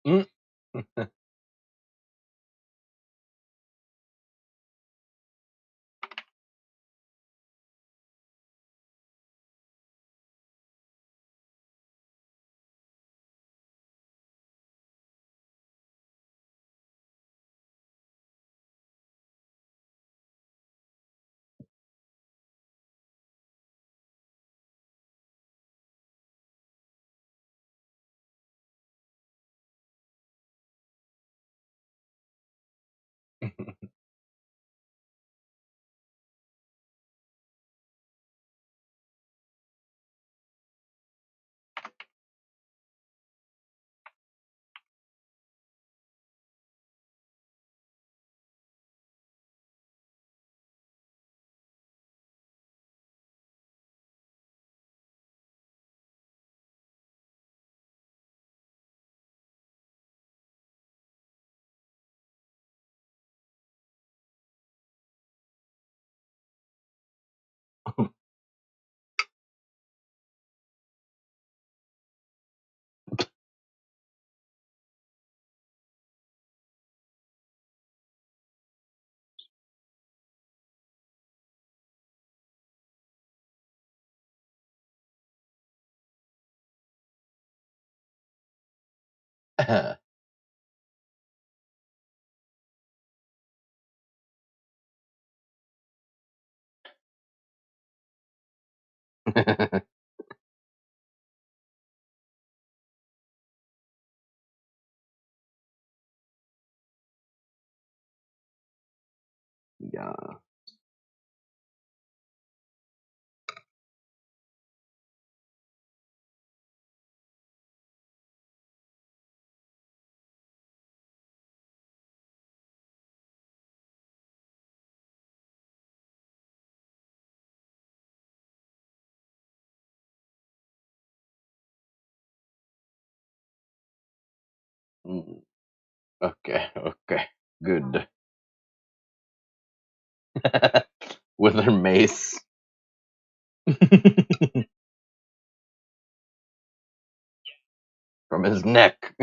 Mm. Yeah. Mm. Okay, okay. Good. With her mace. From his neck.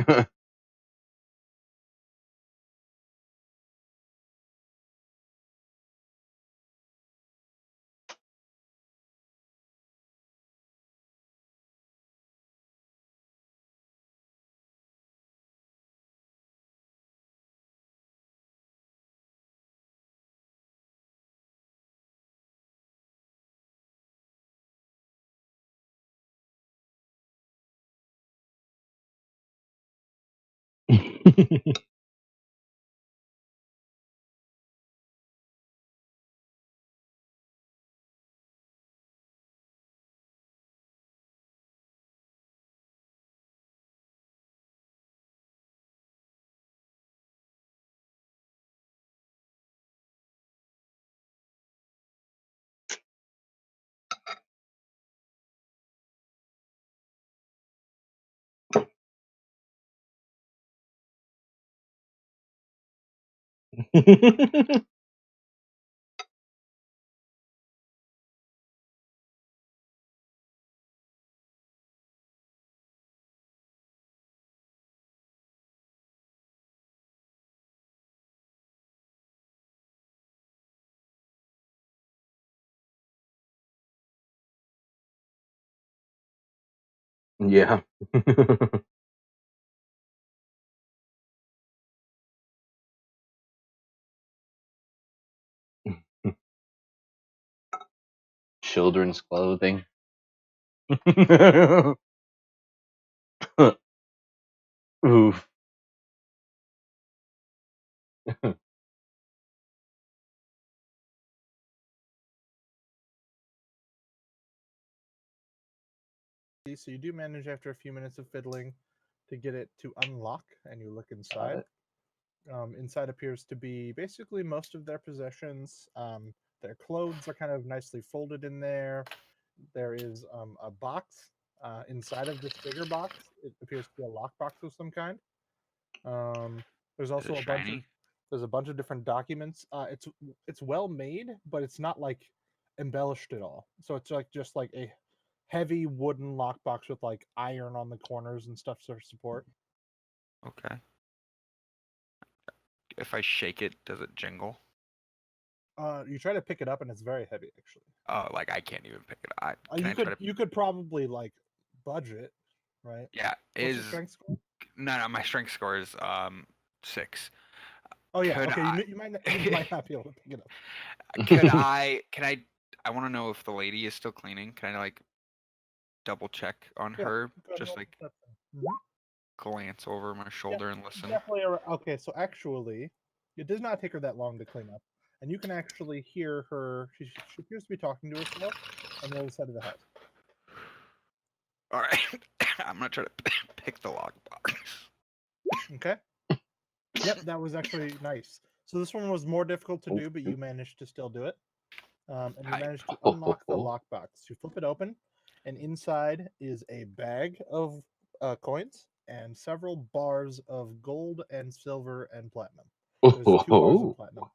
Yeah. Children's clothing. Oof. So you do manage after a few minutes of fiddling to get it to unlock, and you look Got inside. it. Inside appears to be basically most of their possessions. Their clothes are kind of nicely folded in there. There is a box inside of this bigger box. It appears to be a lockbox of some kind. There's Is it also shiny? there's a bunch of different documents. It's well made, but it's not like embellished at all. So it's like just like a heavy wooden lockbox with like iron on the corners and stuff for support. Okay. If I shake it, does it jingle? You try to pick it up and it's very heavy, actually. Oh, like I can't even pick it up. Can I try to? You could probably like budget, right? Yeah. What's your strength score? No, my strength score is 6. Oh yeah, Could okay. I? You might not be able to pick it up. Could I? Can I? I want to know if the lady is still cleaning. Can I like double check on Yeah, her? go ahead and Just roll like perception. glance over my shoulder and listen. Definitely. Okay, so actually, it does not take her that long to clean up, and you can actually hear her. She appears to be talking to herself on the other side of the house. All right. I'm gonna try to pick the lockbox. Okay. Yep, that was actually nice. So this one was more difficult to do, but you managed to still do it. And you Hype. managed to unlock the lockbox. You flip it open, and inside is a bag of coins and several bars of gold and silver and platinum. There's 2 bars of platinum.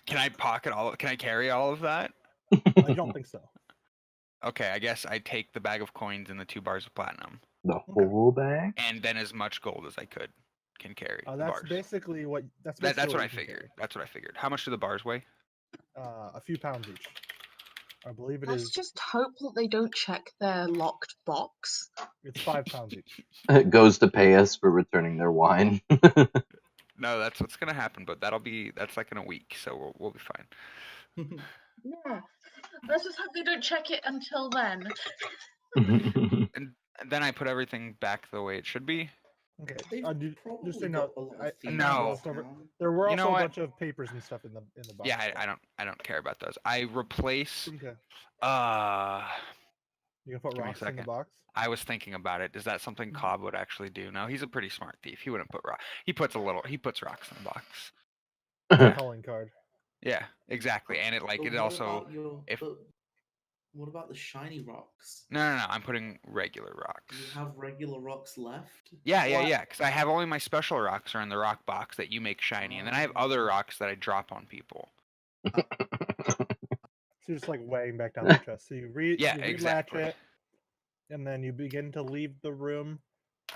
Can I pocket all? Can I carry all of that? I don't think so. Okay, I guess I take the bag of coins and the 2 bars of platinum, The whole bag? and then as much gold as I can carry. The That's bars. basically what. That's That's basically what I you can figured. carry. That's what I figured. How much do the bars weigh? A few pounds each. I believe it Let's is. just hope that they don't check their locked box. It's 5 pounds each. It goes to pay us for returning their wine. No, that's what's gonna happen, but that's like in a week, so we'll be fine. Yeah. Let's just hope they don't check it until then. And then I put everything back the way it should be. Okay. They've Just so probably you know, got a lot I of thieves No. in glossed this over. town. There were You know also a what? bunch of papers and stuff in the box. Yeah, I don't care about those. I replace. Okay. Give You can put me a rocks in the second. box. I was thinking about it. Is that something Cobb would actually do? No, he's a pretty smart thief. He wouldn't put rock. He puts rocks in the box. It's a calling card. Yeah, exactly. And it But also what about the shiny rocks? No. I'm putting regular rocks. Do you have regular rocks left? Yeah. Because I have only my special rocks are in the rock box that you make shiny, and then I have other rocks that I drop on people. So you're just like weighing back down the chest. So you Yeah, relatch exactly. it, and then you begin to leave the room,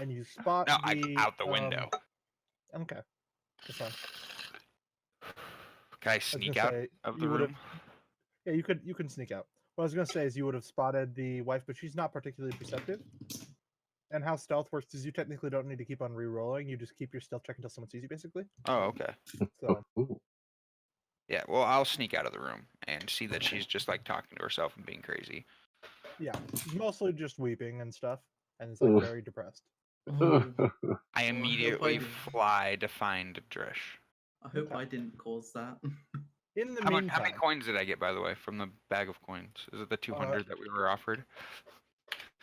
and you spot No, I out the window. Okay, that's fine. Can I sneak out of the room? Yeah, you can sneak out. What I was gonna say is you would have spotted the wife, but she's not particularly perceptive. And how stealth works is you technically don't need to keep on re-rolling. You just keep your stealth check until someone sees you, basically. Oh, okay. So Yeah, well, I'll sneak out of the room and see that she's just like talking to herself and being crazy. yeah, she's mostly just weeping and stuff, and it's like very depressed. I immediately fly to find Drish. I hope I didn't cause that. In the How meantime, many coins did I get, by the way, from the bag of coins? Is it the 200 that we were offered?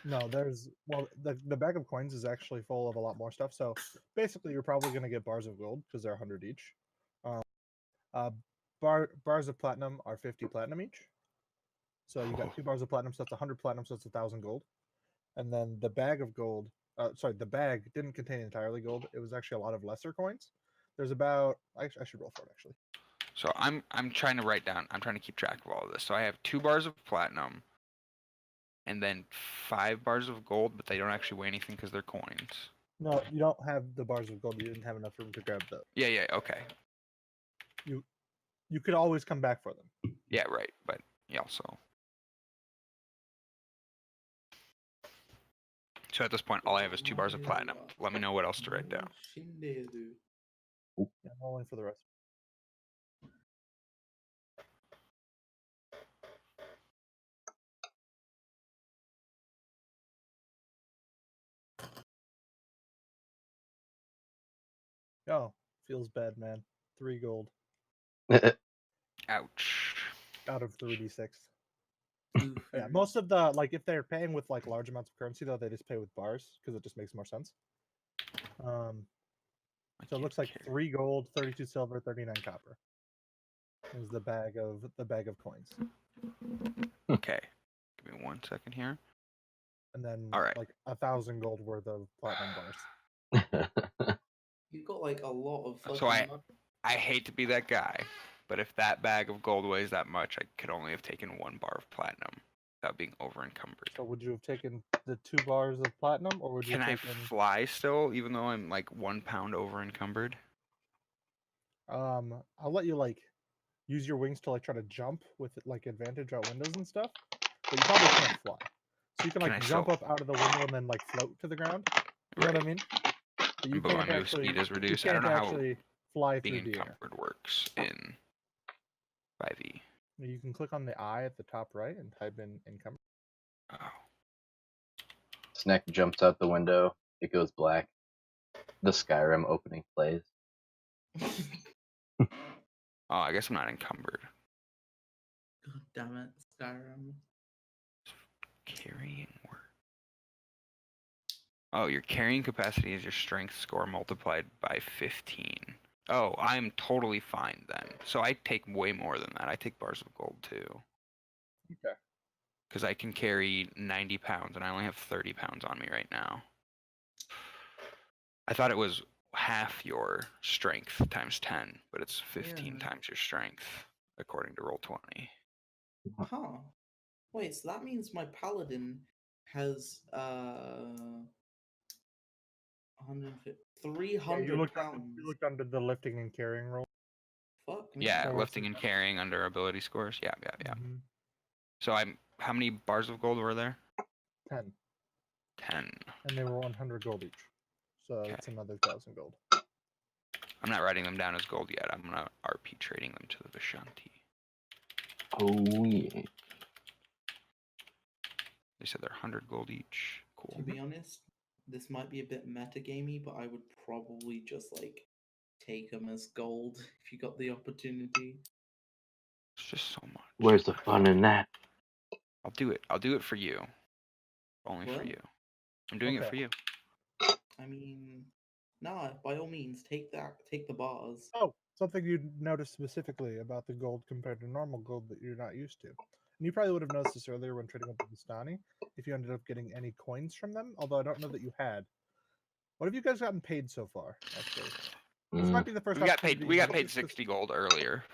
No, the bag of coins is actually full of a lot more stuff. So basically, you're probably going to get bars of gold because they're 100 each. Bars of platinum are 50 platinum each. So you got 2 bars of platinum, so that's 100 platinum, so it's 1,000 gold. And then the bag of gold, the bag didn't contain entirely gold. It was actually a lot of lesser coins. There's about, I should roll for it actually. So I'm trying to write down. I'm trying to keep track of all of this. So I have 2 bars of platinum, and then 5 bars of gold, but they don't actually weigh anything because they're coins. No, you don't have the bars of gold. You didn't have enough room to grab those. Yeah, okay. You could always come back for them. Yeah, right. But you also. So at this point, all I have is 2 bars of platinum. Let me know what else to write down. Yeah, I'm rolling for the rest. Oh, feels bad, man. 3 gold. Ouch. Out of 3d6. Yeah, most of the, like, if they're paying with like large amounts of currency, though, they just pay with bars because it just makes more sense. So it looks like 3 gold, 32 silver, 39 copper. Is the bag of coins. Okay, give me 1 second here. And then all right, like 1,000 gold worth of platinum bars. You've got like a lot of. So I hate to be that guy, but if that bag of gold weighs that much, I could only have taken 1 bar of platinum. without being over encumbered. So would you have taken the 2 bars of platinum, or would you Can I have taken? fly still, even though I'm like 1 pound over encumbered? I'll let you like use your wings to like try to jump with like advantage out windows and stuff, but you probably can't fly. So you can Can like I jump still- up out of the window and then like float to the ground. You know what I mean? But you But my can't move actually. speed is You reduced. I can't don't know how actually fly being through the air. encumbered works in 5e. You can click on the eye at the top right and type in encumbered. Oh. Snack jumps out the window. It goes black. The Skyrim opening plays. Oh, I guess I'm not encumbered. God damn it, Skyrim. Carrying work. Oh, your carrying capacity is your strength score multiplied by 15. Oh, I'm totally fine then. So I take way more than that. I take bars of gold too. Okay. Because I can carry 90 pounds and I only have 30 pounds on me right now. I thought it was half your strength times 10, but it's 15 Yeah. times your strength, according to Roll20. Huh. Wait, so that means my paladin has 150, 300 You pounds. looked under the lifting and carrying roll. Fuck me. Yeah, So it's- lifting and carrying under ability scores. Yeah. Mhm. So how many bars of gold were there? 10, 10. and they were 100 gold each. So Okay. that's another 1,000 gold. I'm not writing them down as gold yet. I'm gonna RP trading them to the Vishanti. Oh yeah. They said they're 100 gold each. Cool. To be honest, this might be a bit metagamey, but I would probably just like take them as gold if you got the opportunity. It's just so much. Where's the fun in that? I'll do it. I'll do it for you. Only for What? you. I'm doing it Okay. for you. I mean, nah, by all means, take the bars. Oh, something you'd notice specifically about the gold compared to normal gold that you're not used to. And you probably would have noticed this earlier when trading with the Vistani, if you ended up getting any coins from them, although I don't know that you had. What have you guys gotten paid so far, actually? This might be the first We got paid. opportunity We you got paid noticed this- 60 gold earlier,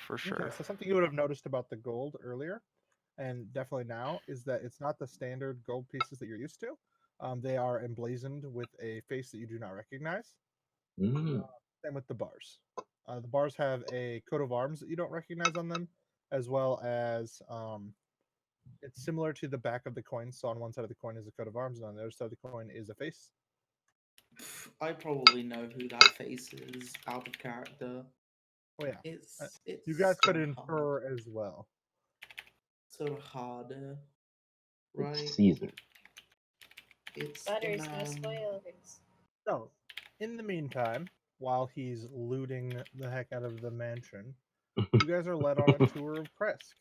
for sure. Okay, so something you would have noticed about the gold earlier, and definitely now, is that it's not the standard gold pieces that you're used to. They are emblazoned with a face that you do not recognize. Same with the bars. The bars have a coat of arms that you don't recognize on them, as well as it's similar to the back of the coin. So on one side of the coin is a coat of arms, and on the other side of the coin is a face. I probably know who that face is out of character. Oh yeah, It's you guys could so hard. infer as well. Sort of harder, right? It's Caesar. It's the Butters, no man. spoilers. So, in the meantime, while he's looting the heck out of the mansion, you guys are led on a tour of Kresk.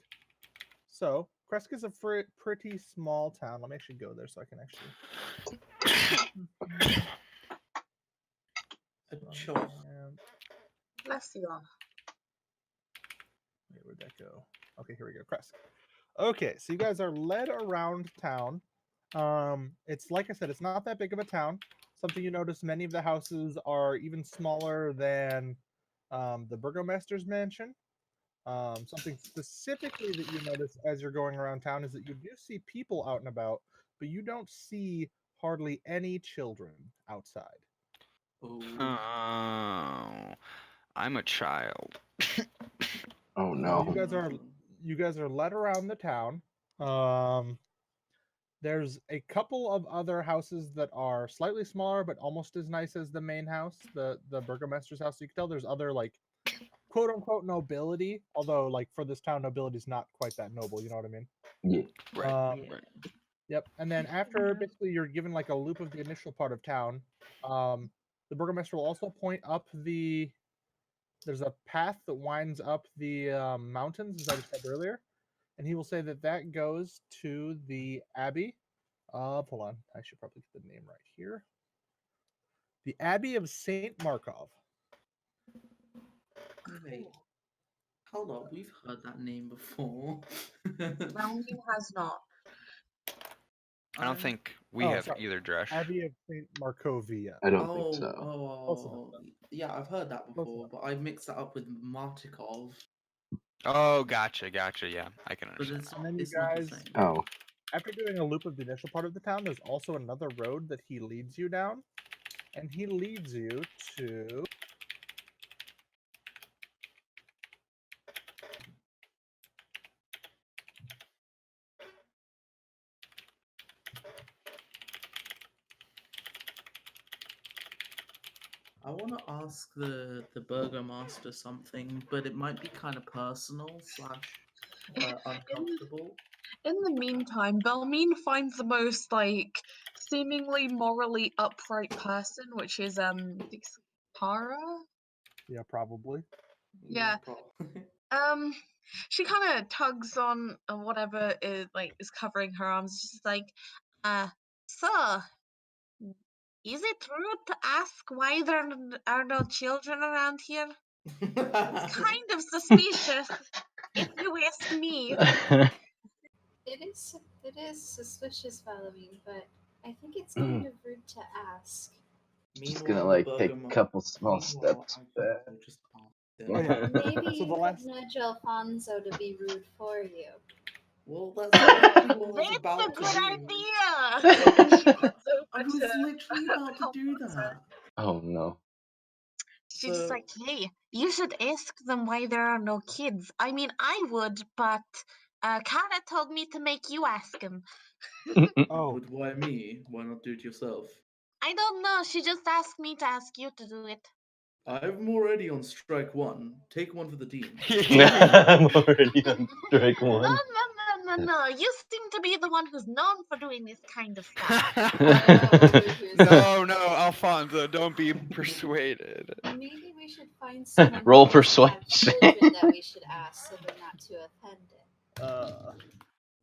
So, Kresk is a pretty small town. Let me actually go there so I can actually. A chof. Bless you. Wait, where'd that go? Okay, here we go. Kresk. Okay, so you guys are led around town. It's like I said, it's not that big of a town. Something you notice, many of the houses are even smaller than the burgomaster's mansion. Something specifically that you notice as you're going around town is that you do see people out and about, but you don't see hardly any children outside. Oh, Oh, I'm a child. Oh You no. guys are led around the town. There's a couple of other houses that are slightly smaller, but almost as nice as the main house, the burgomaster's house. You can tell there's other like quote unquote nobility, although like for this town, nobility is not quite that noble. You know what I mean? Yeah. Right. yeah. Yep. And then after basically you're given like a loop of the initial part of town, the burgomaster will also point up there's a path that winds up the mountains, as I said earlier, and he will say that that goes to the Abbey of, hold on, I should probably get the name right here. The Abbey of St. Markov. Wait, hold up. We've heard that name before. Rounding has not. I don't think we Oh, have sorry. either, Dresh. Abbey of St. Markovia. I don't think so. Close enough, Oh, yeah, I've heard that Close before, enough. but I mixed that up with Martikov. Oh, gotcha. Yeah, I can But understand it's that. And then you it's not the guys- same. Oh, After doing a loop of the initial part of the town, there's also another road that he leads you down, and he leads you to. I want to ask the burgomaster something, but it might be kind of personal slash uncomfortable. In the meantime, Belmine finds the most like seemingly morally upright person, which is Para. Yeah, probably. Yeah. She kind of tugs on whatever is covering her arms. She's like, sir, is it rude to ask why there are no children around here? It's kind of suspicious, if you ask me. It is suspicious, Valamine, but I think it's kind of rude to ask. just gonna Meanwhile, the like take a couple small steps back. I'll just ask Oh, them. yeah. Maybe So you the could last- nudge Alfonso to be rude for you. Well, that's exactly what I was That's about a to good do. idea. I was literally about to do that. Oh no. She's So- like, hey, you should ask them why there are no kids. I mean, I would, but Kara told me to make you ask him. Oh, But why me? Why not do it yourself? I don't know. She just asked me to ask you to do it. I'm already on strike one. Take one for the team. I'm already on strike No, one. no. You seem to be the one who's known for doing this kind of stuff. No, Alfonso, don't be persuaded. Maybe we should find someone Roll who doesn't have persuasion. children that we should ask so they're not too offended.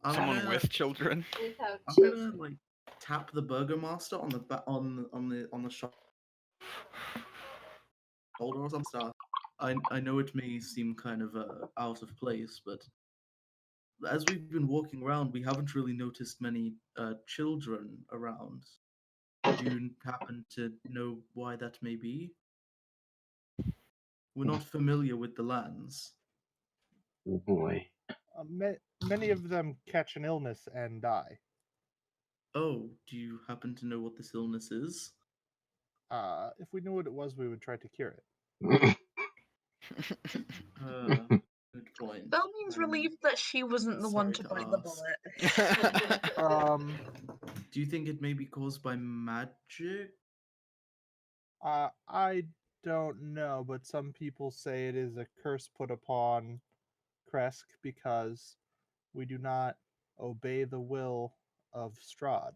I'm Someone gonna, with children. Without I'm children. gonna like tap the burgomaster on the on the shoulder or some stuff. I know it may seem kind of out of place, but as we've been walking around, we haven't really noticed many children around. Do you happen to know why that may be? We're not familiar with the lands. Oh boy. many of them catch an illness and die. Oh, do you happen to know what this illness is? If we knew what it was, we would try to cure it. Good point. Belmine's relieved that she wasn't the one to sorry bite to the ask. bullet. Do you think it may be caused by magic? I don't know, but some people say it is a curse put upon Kresk because we do not obey the will of Strahd.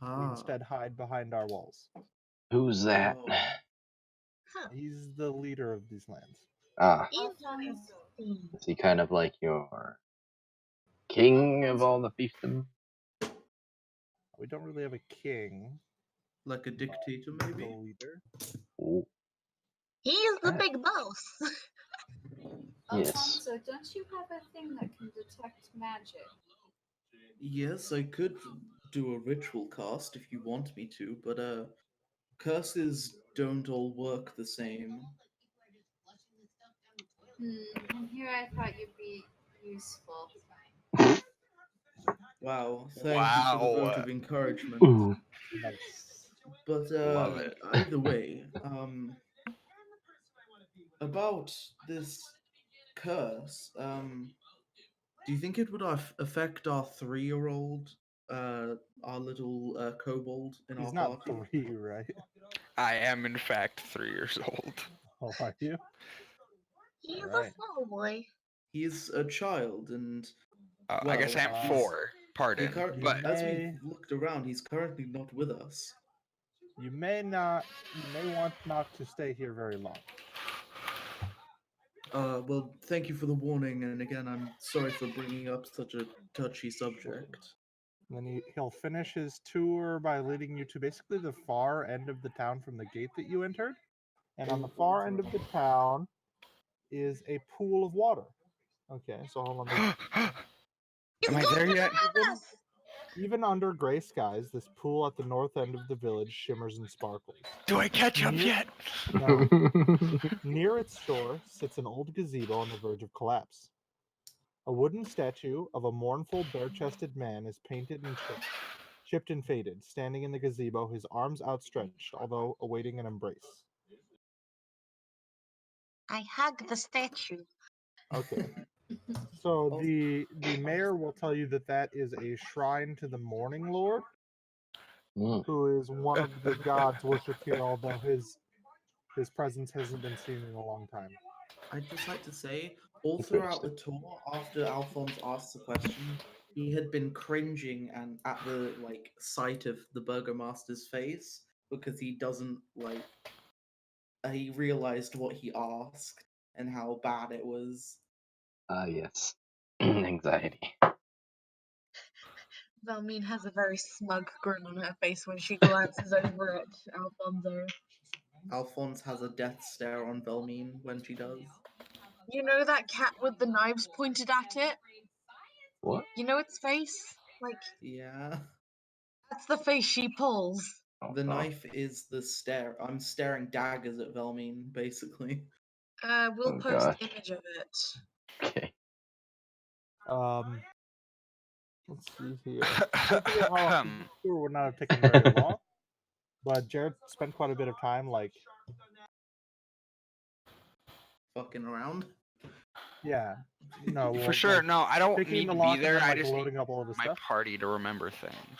We instead hide behind our walls. Who's that? Oh. He's the leader of these lands. Ah, Alfonso. is he kind of like your king of all the fiefdom? We don't really have a king. Like a dictator, The maybe? leader. Oh, He is the Ah. big boss. yes. Alfonso, don't you have a thing that can detect magic? Yes, I could do a ritual cast if you want me to, but curses don't all work the same. And here I thought you'd be useful. Wow, thank you for the vote Wow. of encouragement. Ooh. Nice. But Love it. either way, about this curse, do you think it would affect our 3-year-old, our little kobold in He's our not party? 3, right? I am, in fact, 3 years old. Oh, are you? He's Alright. a small boy. He is a child, and I guess I am Well, 4. Pardon, he but as may- we've looked around, he's currently not with us. You may want not to stay here very long. Well, thank you for the warning, and again, I'm sorry for bringing up such a touchy subject. And then he'll finish his tour by leading you to basically the far end of the town from the gate that you entered. And on the far end of the town is a pool of water. Okay, so hold on. am I there yet? Even under gray skies, this pool at the north end of the village shimmers and sparkles. Do I catch up Near- yet? No. Near its shore sits an old gazebo on the verge of collapse. A wooden statue of a mournful, bare-chested man is painted and chipped and faded, standing in the gazebo, his arms outstretched, although awaiting an embrace. I hug the statue. Okay. So the mayor will tell you that that is a shrine to the Morning Lord, who is one of the gods worshipped here, although his presence hasn't been seen in a long time. I'd just like to say, all throughout the tour, after Alphonse asked the question, he had been cringing and at the sight of the burgomaster's face because he doesn't he realized what he asked and how bad it was. Yes. Anxiety. Velmine has a very smug grin on her face when she glances over at Alfonso. Alphonse has a death stare on Velmine when she does. You know that cat with the knives pointed at it? What? You know its face? Yeah. That's the face she pulls. Oh, The no. knife is the stare. I'm staring daggers at Velmine, basically. We'll Oh, post gosh. image of it. Okay. Let's see here. Tour would not have taken very long, but Jared spent quite a bit of time, Fucking around. yeah, no, For sure. No, I don't picking need the to lock be there. and then, I just need loading up all of the my stuff. party to remember things.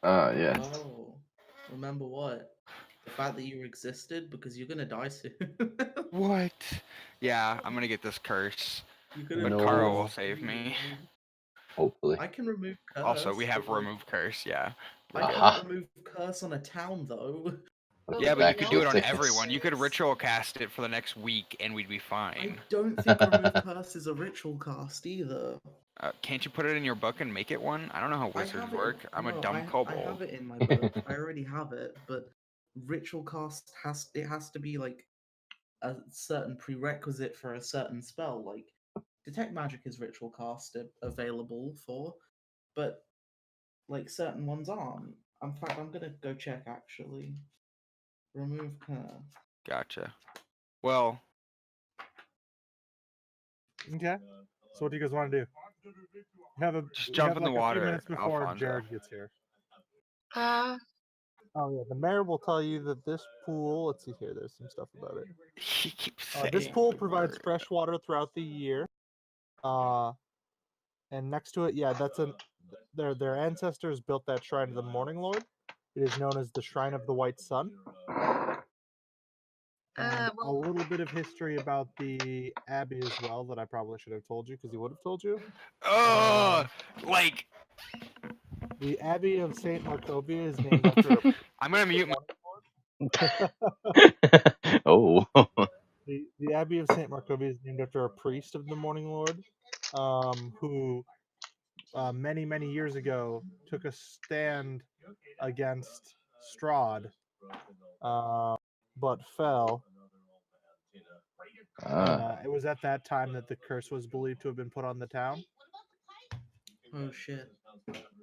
Yes. Oh, remember what? The fact that you existed because you're gonna die soon. What? Yeah, I'm gonna get this curse. You But could've Karo No. will save me. Hopefully. I can remove curse. Also, we have but, remove curse, yeah. I Aha. can't remove curse on a town though. Yeah, but you could do it on Sickness. everyone. You could ritual cast it for the next week and we'd be I fine. don't think remove curse is a ritual cast either. Can't you put it in your book and make it one? I don't know how I wizards have it. work. I'm a No, dumb I kobold. have it in my book. I already have it, but ritual cast has to be a certain prerequisite for a certain spell. Like detect magic is ritual cast available for, but certain ones aren't. In fact, I'm gonna go check actually. Remove curse. Gotcha. Well, Okay. So what do you guys want to do? just jump in the a few water, minutes before Alfonso. Jared gets here. Uh, Oh yeah, the mayor will tell you that this pool. Let's see here. There's some stuff about it. He keeps saying This pool the provides word. fresh water throughout the year. And next to it, yeah, their ancestors built that shrine to the Morning Lord. It is known as the Shrine of the White Sun. And a little bit of history about the abbey as well that I probably should have told you because he would have told you. Oh, The Abbey of Saint Markovia is named after a I'm gonna mute my. Oh. the Abbey of Saint Markovia is named after a priest of the Morning Lord, who many years ago took a stand against Strahd, but fell. It was at that time that the curse was believed to have been put on the town. Oh shit.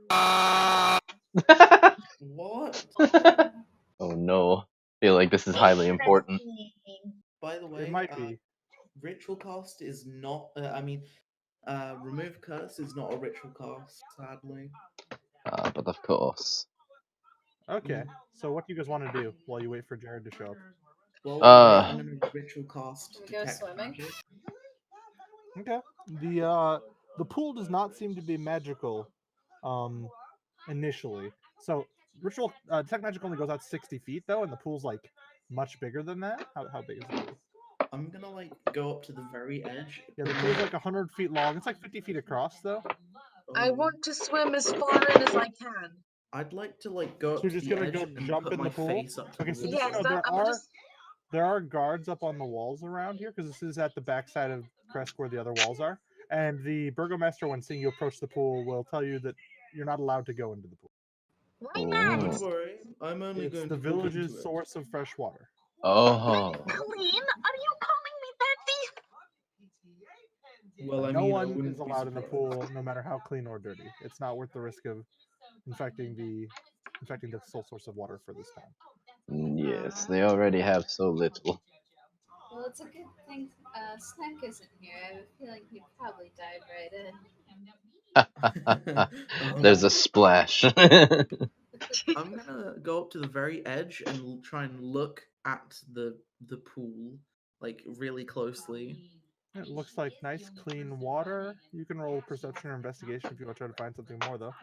Ah! What? Oh no. I feel like this is highly important. By the way, It might be. Ritual cast is not. Remove curse is not a ritual cast, sadly. But of course. Okay, so what do you guys want to do while you wait for Jared to show up? Well, wait, I'm gonna ritual cast Go detect swimming? magic. Okay. The pool does not seem to be magical, initially. So ritual detect magic only goes out 60 feet though, and the pool's much bigger than that. How big is the pool? I'm gonna go up to the very edge. Yeah, the pool's 100 feet long. It's 50 feet across though. I want to swim as far in as I can. I'd like to go up So you're to just the gonna edge go and jump put in my the pool? face up to Okay, the so water. just Yes, there are guards up on the walls around here because this is at the backside of Kresk where the other walls are. And the burgomaster, when seeing you approach the pool, will tell you that you're not allowed to go into the pool. Why not? Don't worry, I'm only It's going the to look village's into it. source of fresh water. Oh. Clean? Are you calling me dirty? Well, I No mean, I one wouldn't is be allowed in the surprised. pool, no matter how clean or dirty. It's not worth the risk of infecting the sole source of water for this town. Yes, they already have so little. Well, it's a good thing Snack isn't here. I have a feeling he'd probably dive right in. There's a splash. I'm gonna go up to the very edge and try and look at the pool like really closely. It looks like nice, clean water. You can roll perception or investigation if you want to try to find something more, though.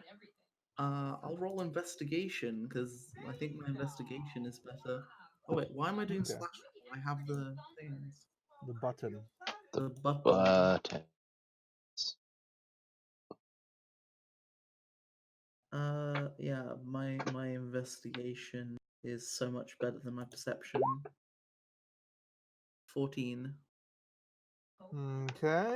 I'll roll investigation because I think my investigation is better. Oh wait, why am I doing Okay. slash roll? I have the things. The button. The button. But Yeah, my investigation is so much better than my perception. 14. Okay.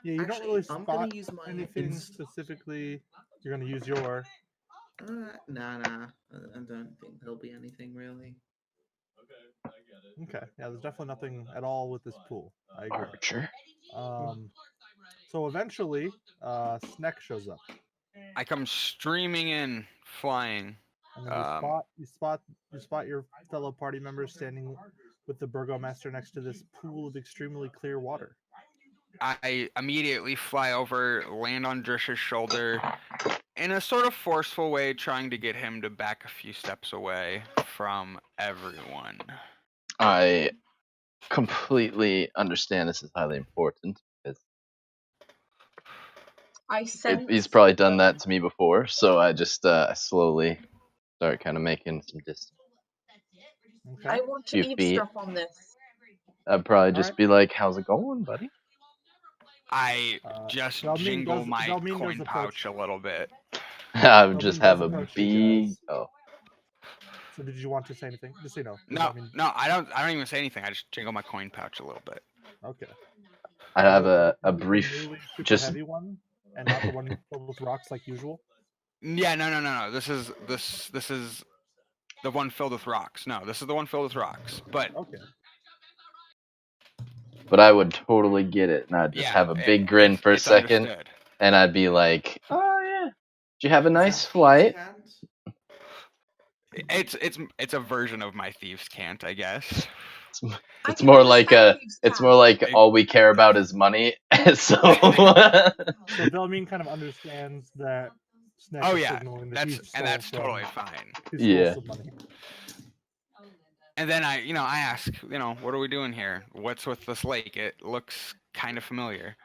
Yeah, you don't Actually, really I'm spot gonna use my anything specifically. You're gonna use your. Nah, I don't think there'll be anything really. Okay. Yeah, there's definitely nothing at all with this pool. I agree. Archer. So eventually, Sneck shows up, I come streaming in, flying. and then you spot your fellow party members standing with the burgomaster next to this pool of extremely clear water. I immediately fly over, land on Drish's shoulder, in a sort of forceful way, trying to get him to back a few steps away from everyone. I completely understand this is highly important because I sense. he's probably done that to me before, so I just slowly start kind of making some distance. Okay. I want to Few feet. eavesdrop on this. I'd probably just Alright. be like, "How's it going, buddy?" I just Belmin jingle does- my Belmin coin does pouch approach. a little bit. I would Belmin just does have a approach you big. guys. Oh, So did you want to say anything? Just so you know. No, I don't even say anything. I just jingle my coin pouch a little bit. Okay. I have a The brief, newly super just heavy one, and not the one filled with rocks like usual. Yeah, no. This is the one filled with rocks. No, this is the one filled with rocks. But Okay. but I would totally get it, and I'd just yeah, have a big grin for a it's second, understood. and I'd be like, "Oh yeah, did you have a Is nice that flight?" thieves' It's a version of my thieves' cant, I guess. I It's can more like understand a. thieves' It's cant. more like all we care about is money. So. So Belmin kind of understands that Snack Oh is yeah, signaling that that's he's totally fine. Yeah. some money. And then I ask, what are we doing here? What's with this lake? It looks kind of familiar.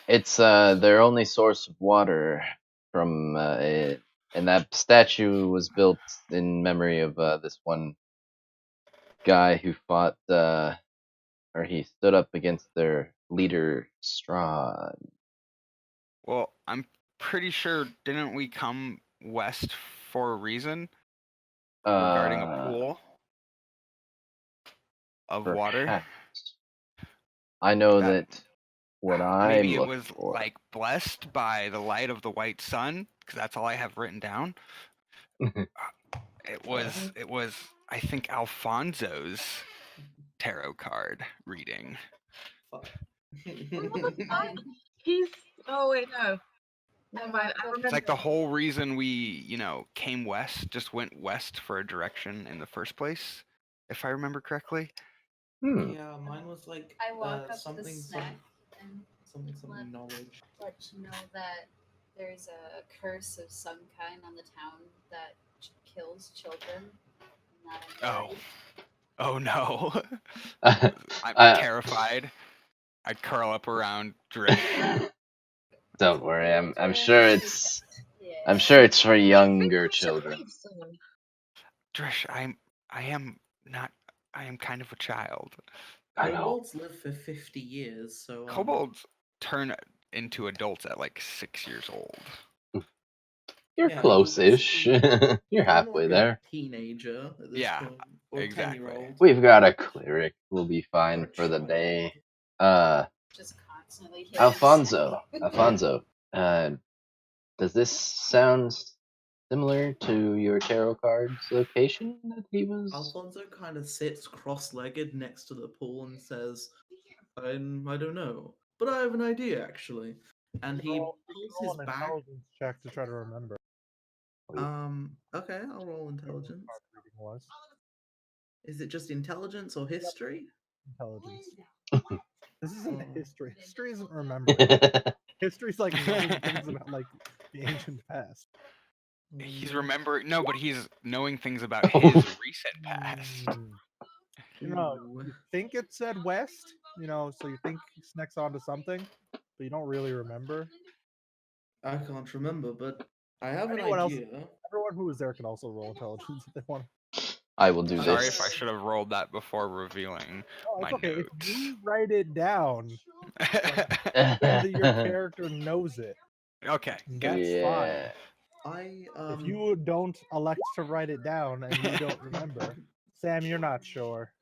It's their only source of water from and that statue was built in memory of this one guy who fought or he stood up against their leader Strahd. Well, I'm pretty sure didn't we come west for a reason regarding a pool of water? Perhaps. I know That- that what I'm Maybe it looking was for. like blessed by the light of the white sun, because that's all I have written down. It was I think Alfonso's tarot card reading. What the fuck? He's. Oh wait, no. Never mind. I remember. It's like the whole reason we, came west, just went west for a direction in the first place, if I remember correctly. Yeah, mine was like I walk up to something Snack and something knowledge. let you know that there's a curse of some kind on the town that kills children. Not Oh. Oh no. Hmm. I'm terrified. I curl up around Drish. Don't worry, I'm Children, sure it's yeah. I'm sure it's for I think younger we should children. leave soon. Drish, I am kind of a child. I know. Kobolds live for 50 years, so Kobolds turn into adults at like 6 years old. You're yeah, close-ish. basically, You're halfway like there. a teenager at this Yeah, point, or exactly. 10-year-old. We've got a cleric. We'll be fine for the day. Just constantly hitting Alfonso. Snack. Alfonso. Does this sound similar to your tarot card's location that he was? Alfonso kind of sits cross-legged next to the pool and says, I don't know, but I have an idea actually. And he You pulls roll his an bag. intelligence check to try to remember. Okay, I'll roll intelligence. Part reading was Is it just intelligence or history? intelligence. This isn't Oh. history. History isn't remembering. History's like knowing things about like the ancient past. He's remembering. No, but he's knowing things about his recent past. You know, Ooh. you think it said west, you know, so you think Sneck's onto something, but you don't really remember. I can't remember, but I have an Anyone else? idea. Everyone who was there can also roll intelligence if they want. I will do Sorry this. if I should have rolled that before revealing Oh, my it's okay. notes. If you write it down, then your character knows it. Okay, good. That's Yeah. I If you don't elect to write it down and you don't remember, Sam, you're not sure.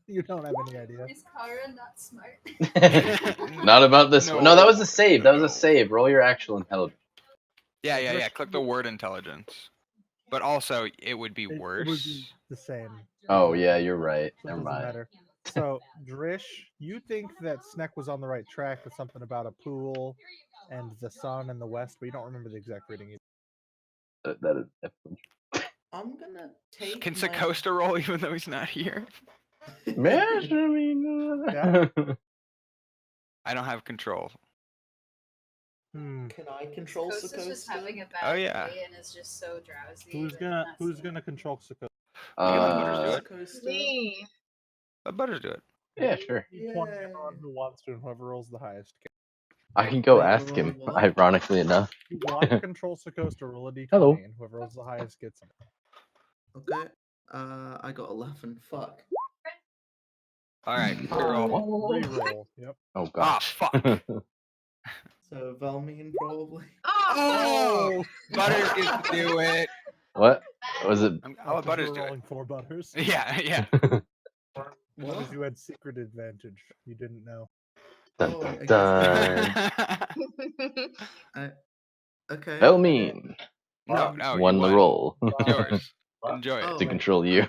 You don't have any idea. Is Kara not smart? Not about this one. No, that was a save. That was No. a save. Roll your actual intelligence. Yeah. Click the word intelligence. But also, it would be It worse. would be the same. Oh Exactly. yeah, you're right. So it Never doesn't mind. matter. So, Drish, you think that Sneck was on the right track with something about a pool and the sun and the west, but you don't remember the exact reading either. That is definitely. I'm gonna take. Can my... Sakosta roll even though he's not here? Yes, I mean. Yeah. I don't have control. Can I control Kosta's just having a bad Oh, yeah. day and is just so drowsy. Who's that gonna not Who's seeing gonna control Sakota? Let Butters do it. Coaster? Me. Let Butters do it. Yeah, sure. Each one, Yay. everyone who wants to, and whoever rolls the highest. I can go Wait, ask roll him. what? Ironically enough. If you want to control Sakosta, roll a d20, Hello. and whoever rolls the highest gets him. Okay. I got 11. Fuck. Alright, reroll. Reroll. Yep. Oh Ah, gosh. fuck. So Velmine probably. Oh! Butters gets to do it. What was it? I'll let Because Butters you were do it. rolling 4 butters. Yeah. Butters, you had secret advantage. You didn't know. Dun, Oh, I dun, guess dun. Okay. Velmine no, you won the won. roll It's yours. Enjoy it. Oh, to control you.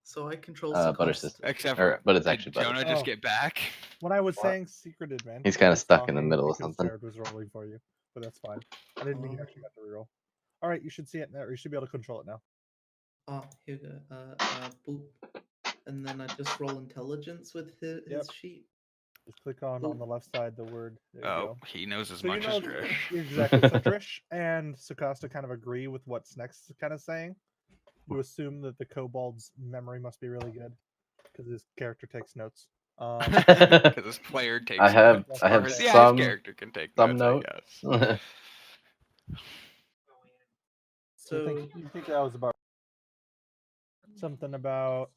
so I control Butter Sakosta. sister. Except Or, for, but it's did actually Butter. Jonah just Oh. get back? When I was saying secret advantage, He's kinda I was stuck in the talking middle of because something. Strahd was rolling for you, but that's fine. I didn't mean you actually got to reroll. All right, you should see it now. Or you should be able to control it now. Oh, here we go. Boop. And then I just roll intelligence with his Yep. sheet. Just click on the left side the word. There you Oh, go. he knows as So you much know as Drish. exactly. So Drish and Sakosta kind of agree with what Sneck's kind of saying. You assume that the kobold's memory must be really good because his character takes notes. Because his player takes I have notes. I Or have his some- character can take some notes, I guess. So you think that was about something about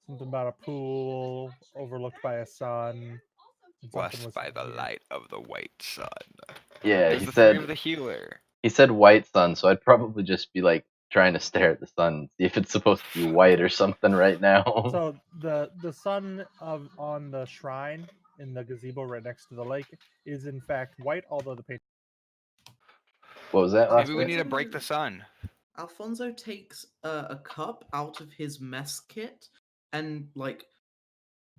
a pool overlooked by a sun. and something Blessed was by the near- light of the white sun. Yeah, There's he the three of said the healer. he said white sun, so I'd probably just be like trying to stare at the sun, see if it's supposed to be white or something right now. So the sun on the shrine in the gazebo right next to the lake is in fact white, although the paint. What was that last Maybe we bit? need to break the sun. Alfonso takes a cup out of his mess kit and like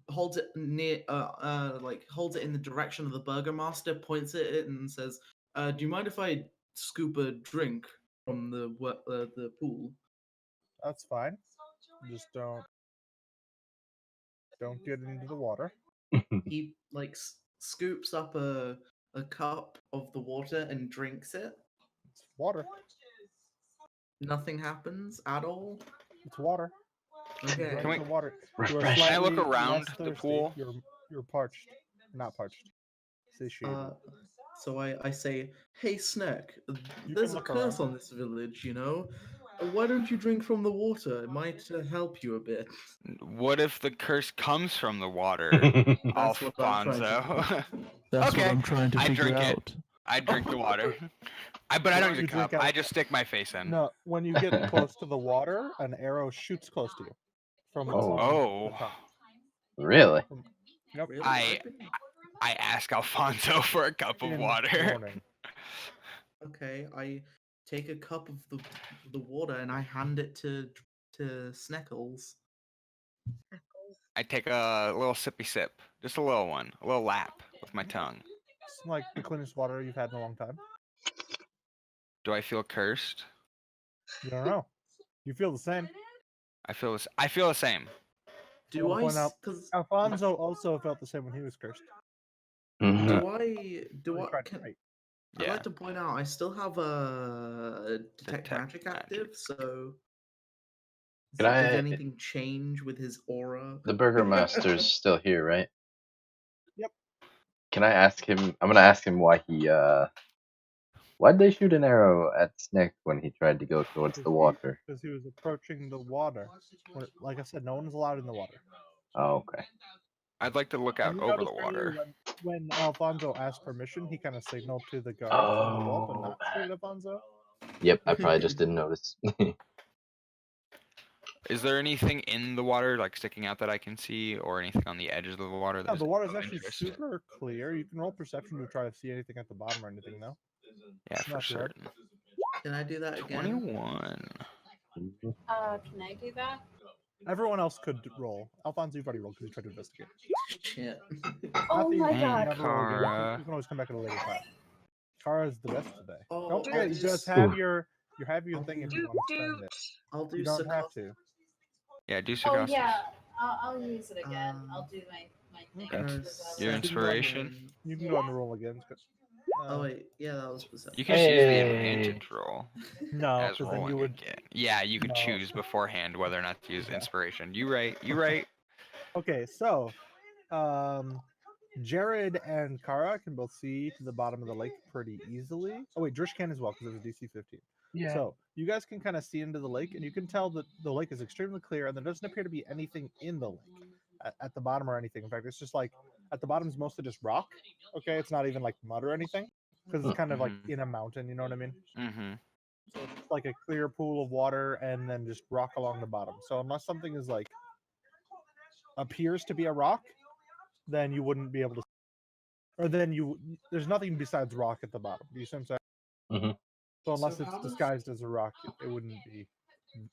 holds it near holds it in the direction of the burgermaster, points at it and says, "Do you mind if I scoop a drink from the pool?" That's fine. Just don't get into the water. He like scoops up a cup of the water and drinks it. It's water. Nothing happens at all. It's water. Okay. Drink Can we- the water. You are Refresh. Can I look slightly around less the thirsty. pool? You're parched. Not parched. Satiated. So I say, "Hey, Snack, You there's can a look curse around. on this village, you know. Why don't you drink from the water? It might help you a bit." What if the curse comes from the water, That's what I'm trying to Alfonso? That's Okay, what I'm trying to I figure drink it. out. I drink the water. But I don't use a You cup. drink out- I just stick my face in. No, when you get close to the water, an arrow shoots close to you from Oh. on Oh. the top. Really? Yep. Really? I ask Alfonso for a cup of In water. warning. Okay, I take a cup of the water and I hand it to Sneckles. I take a little sippy sip, just a little one, a little lap with my tongue. It's like the cleanest water you've had in a long time. Do I feel cursed? You don't know. You feel the same. I feel the same. Do wanna I? point out- Because Alfonso also felt the same when he was cursed. do I? Do He I? tried to Can, fight. I'd Yeah. like to point out I still have a detect magic active, magic. so Can did I? anything change with his aura? The Burgermaster's still here, right? Yep. Can I ask him? I'm gonna ask him why he why'd they shoot an arrow at Snick when he tried to go towards the water? Because he was approaching the water. Like I said, no one's allowed in the water. Oh, okay. I'd like to look And out you over the noticed earlier water. when Alfonso asked permission, he kind of signaled to the guards on the wall to not shoot at Alfonso. Yep, I probably just didn't notice. Is there anything in the water like sticking out that I can see, or anything on the edges of the water? No, That the is water's of actually interest? super clear. You can roll perception to try to see anything at the bottom or anything, though. Yeah, for Not too hard. certain. Can I do that again? 21. Can I do that? Everyone else could roll. Alfonso, you've already rolled because you tried to investigate. Shit. Oh Matthew, my you god. never roll again. Kara. You can always come back at a later time. Kara's the best today. Oh, Don't I'll forget, do you just s- have your I'll thing if do- you want to spend Doot it. I'll do You don't have sarcastic. to. Yeah, do Oh sarcastic. yeah, I'll use it again. I'll do my thing. Okay. because Your I was- inspiration? You can go on the roll again. Oh wait, yeah, that was perception. You can just use the Hey. advantage roll No, as because then rolling you would. again. Yeah, you could No. choose beforehand whether or not to use Yeah. inspiration. You right. You right. Okay, so Jared and Kara can both see to the bottom of the lake pretty easily. Oh wait, Drish can as well because it was DC 15. Yeah. So you guys can kind of see into the lake, and you can tell that the lake is extremely clear, and there doesn't appear to be anything in the lake at the bottom or anything. In fact, it's just like at the bottom is mostly just rock. Okay, it's not even like mud or anything because it's kind of like Mhm. in a mountain. You know what I mean? Mm-hmm. So it's like a clear pool of water, and then just rock along the bottom. So unless something is like appears to be a rock, then you wouldn't be able to. Or then there's nothing besides rock at the bottom. Do you see what I'm saying? Mhm. So unless So it's how does- disguised as a rock, it wouldn't be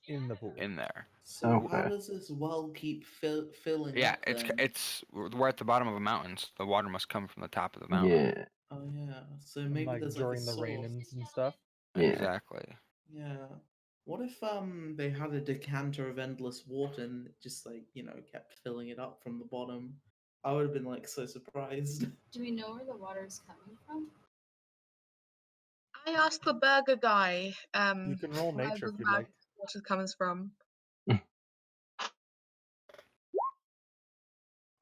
in the pool. In there. So how Okay. does this well keep filling Yeah, up then? we're at the bottom of a mountain, so the water must come from the top of the mountain. Yeah. Oh yeah. So And, maybe like there's during like a the rain-ins source. and stuff. Yeah. Exactly. Yeah. What if they had a decanter of endless water and it just like, kept filling it up from the bottom? I would have been like so surprised. Do we know where the water is coming from? I asked the burger guy. You can roll where nature the if you'd bag like. water comes from.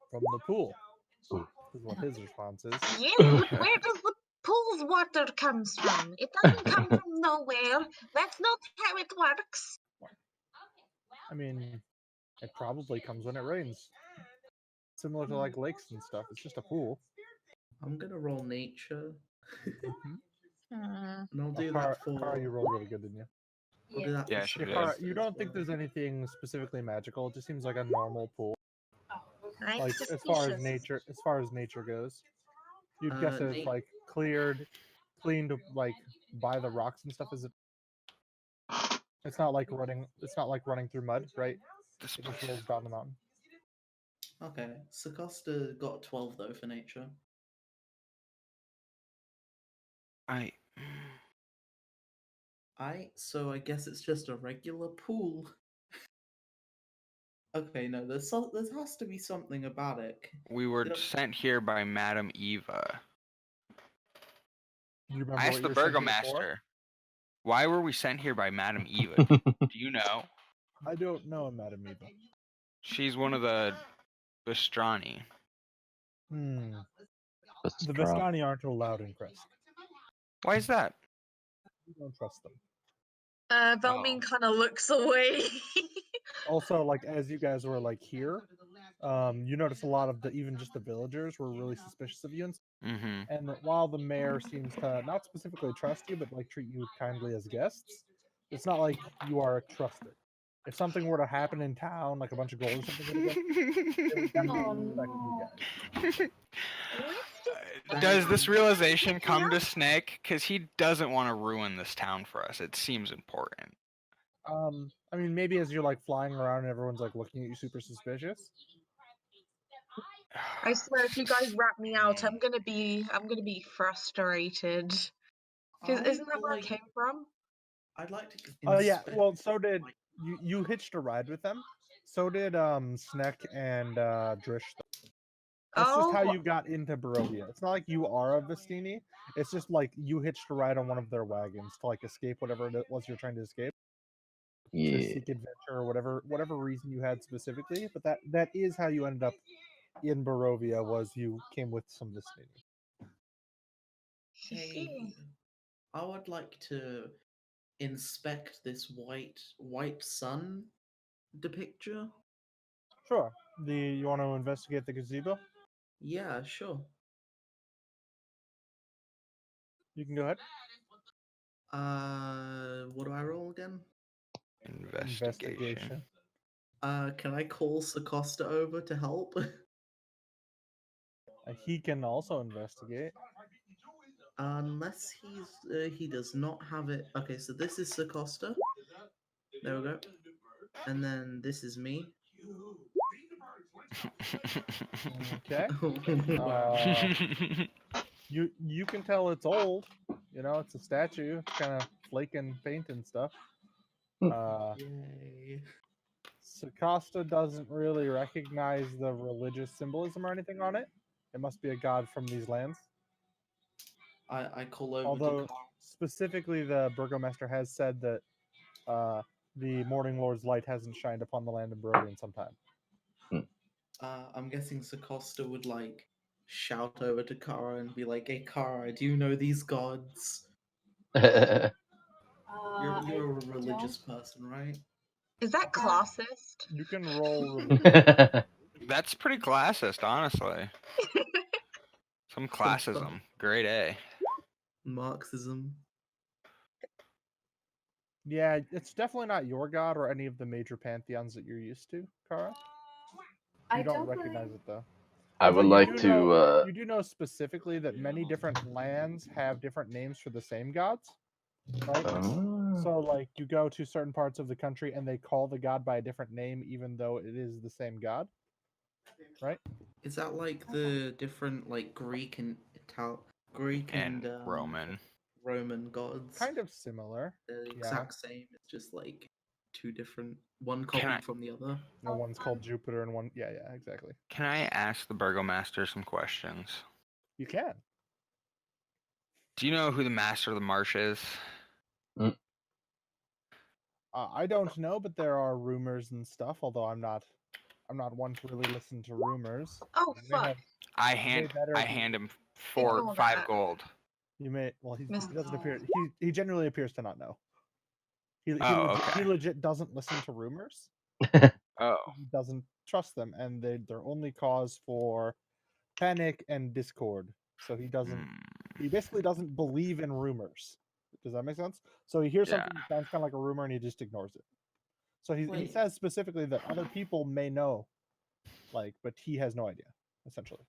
From the pool. Ooh. Is what his response is. Yes, but where does the pool's water comes from? It doesn't come from nowhere. That's not how it works. I mean, it probably comes when it rains. Similar to like lakes and stuff. It's just a pool. I'm gonna roll nature. Hmm. And I'll do Kara, that for Kara, you rolled really good, didn't you? I'll do that Yeah, for she Yeah, did. Kara, sarcastic you as don't think well. there's anything specifically magical. It just seems like a normal pool. Oh, okay. Nice Like as far as nature goes. You'd guess it's like cleaned like by the rocks and stuff. Is it? It's not like running through mud, right? This It just place. rolls down the mountain. Okay. Sacosta got 12 though for nature. So I guess it's just a regular pool. Okay, no, there has to be something about it. We were Did I- sent here by Madam Eva. Do you remember I asked what the you were sent here for? Burgomaster. Why were we sent here by Madam Eva? Do you know? I don't know, Madam Eva. She's one of the Bistrani. The Pastrana. Vistani aren't allowed in Crest. Why is that? You don't trust them. Velmine kind of looks away. Also, like as you guys were like here, you notice a lot of even just the villagers were really suspicious of you, Mm-hmm. and that while the mayor seems to not specifically trust you, but like treat you kindly as guests, it's not like you are trusted. If something were to happen in town, like a bunch of gold or something, would Oh, Does this realization come to Snake? Because he doesn't want to ruin this town for us. It seems important. I mean, maybe as you're like flying around and everyone's like looking at you super suspicious. I swear, if you guys rat me out, I'm gonna be frustrated. Because I isn't that would where it like. came from? I'd like to. Oh yeah, inspect, well, so did like, you hitched a ride with them. So did Sneck and Drish. That's just how Oh, you got into Barovia. It's not like you are a Vestini. It's just like you hitched a ride on one of their wagons to like escape whatever it was you're trying to escape, to Yeah. seek adventure or whatever reason you had specifically. But that is how you ended up in Barovia. Was you came with some Vestini. hey, I would like to inspect this white sun depiction. Sure. You want to investigate the gazebo? Yeah, sure. You can go ahead. What do I roll again? Investigation. Can I call Sacosta over to help? He can also investigate. Unless he does not have it. Okay, so this is Sacosta. There we go. And then this is me. Okay. Wow. You can tell it's old. You know, it's a statue. It's kind of flaking paint and stuff. Yay. Sakasta doesn't really recognize the religious symbolism or anything on it. It must be a god from these lands. I call over Although to Carl. specifically, the burgomaster has said that the Morning Lord's light hasn't shined upon the land of Barovia in some time. I'm guessing Sacosta would like shout over to Kara and be like, "Hey Kara, do you know these gods? You're I a don't. religious person, right?" is that classist? You can roll religion. That's pretty classist, honestly. Some classism. Grade A. Marxism. Yeah, it's definitely not your god or any of the major pantheons that you're used to, Kara. I You don't don't recognize really. it though. I would Although like to. you do know specifically that many different lands have different names for the same gods, right? Oh. So like you go to certain parts of the country and they call the god by a different name even though it is the same god, right? Is that like the different like Greek And and Roman. Roman gods? Kind of similar. They're the Yeah. exact same. It's just like two different, one Can copied I- from the other. No, one's called Jupiter and one yeah, exactly. Can I ask the burgomaster some questions? You can. Do you know who the master of the marsh is? I don't know, but there are rumors and stuff, although I'm not one to really listen to rumors. Oh You may fuck! have I hand better- him Ignore 5 that. gold. You may well he Missed doesn't call. appear he generally appears to not know. He Okay. legit doesn't listen to rumors. Oh. He doesn't trust them, and they're only cause for panic and discord. So he doesn't. Hmm. He basically doesn't believe in rumors. Does that make sense? So he hears Yeah. something that sounds kind of like a rumor, and he just ignores it. So he Wait. says specifically that other people may know, like, but he has no idea. Essentially,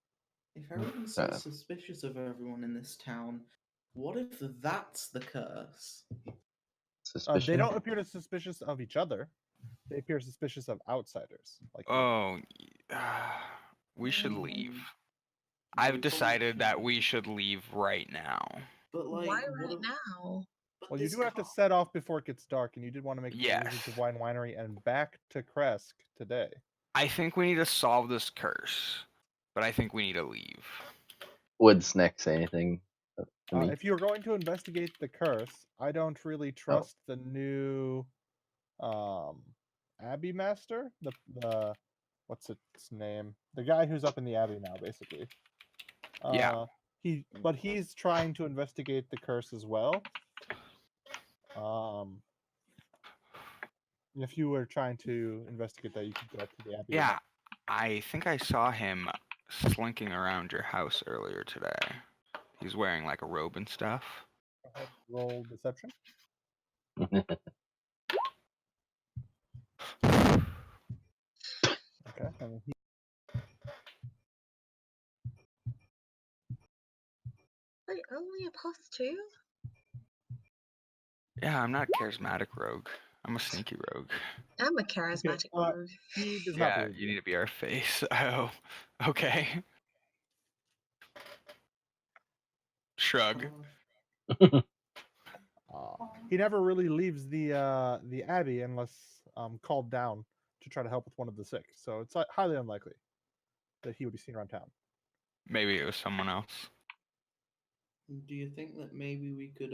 If everyone's so suspicious of everyone in this town, what if that's the curse? Suspicious. they don't appear to suspicious of each other. They appear suspicious of outsiders. Like, Oh. We should leave. I've decided that we should leave right now. But like, Why what right if, now? but well, you this do have to car- set off before it gets dark, and you did want to make it to Yes. Wizards of Wine Winery and back to Kresk today. I think we need to solve this curse, but I think we need to leave. Would Sneck say anything to me? If you're going to investigate the curse, I don't really trust the new Abbey Master. The what's its name? The guy who's up in the Abbey now, basically. Yeah. He's trying to investigate the curse as well. If you were trying to investigate that, you could go up to the Abbey. Yeah. I think I saw him slinking around your house earlier today. He's wearing like a robe and stuff. Go ahead, roll deception. Okay. And Wait, only a +2? Yeah, I'm not charismatic rogue. I'm a sneaky rogue. I'm a charismatic rogue. he does not Yeah, believe you need to be our face. Oh, okay. Shrug. He never really leaves the abbey unless called down to try to help with one of the sick. So it's highly unlikely that he would be seen around town. Maybe it was someone else. Do you think that maybe we could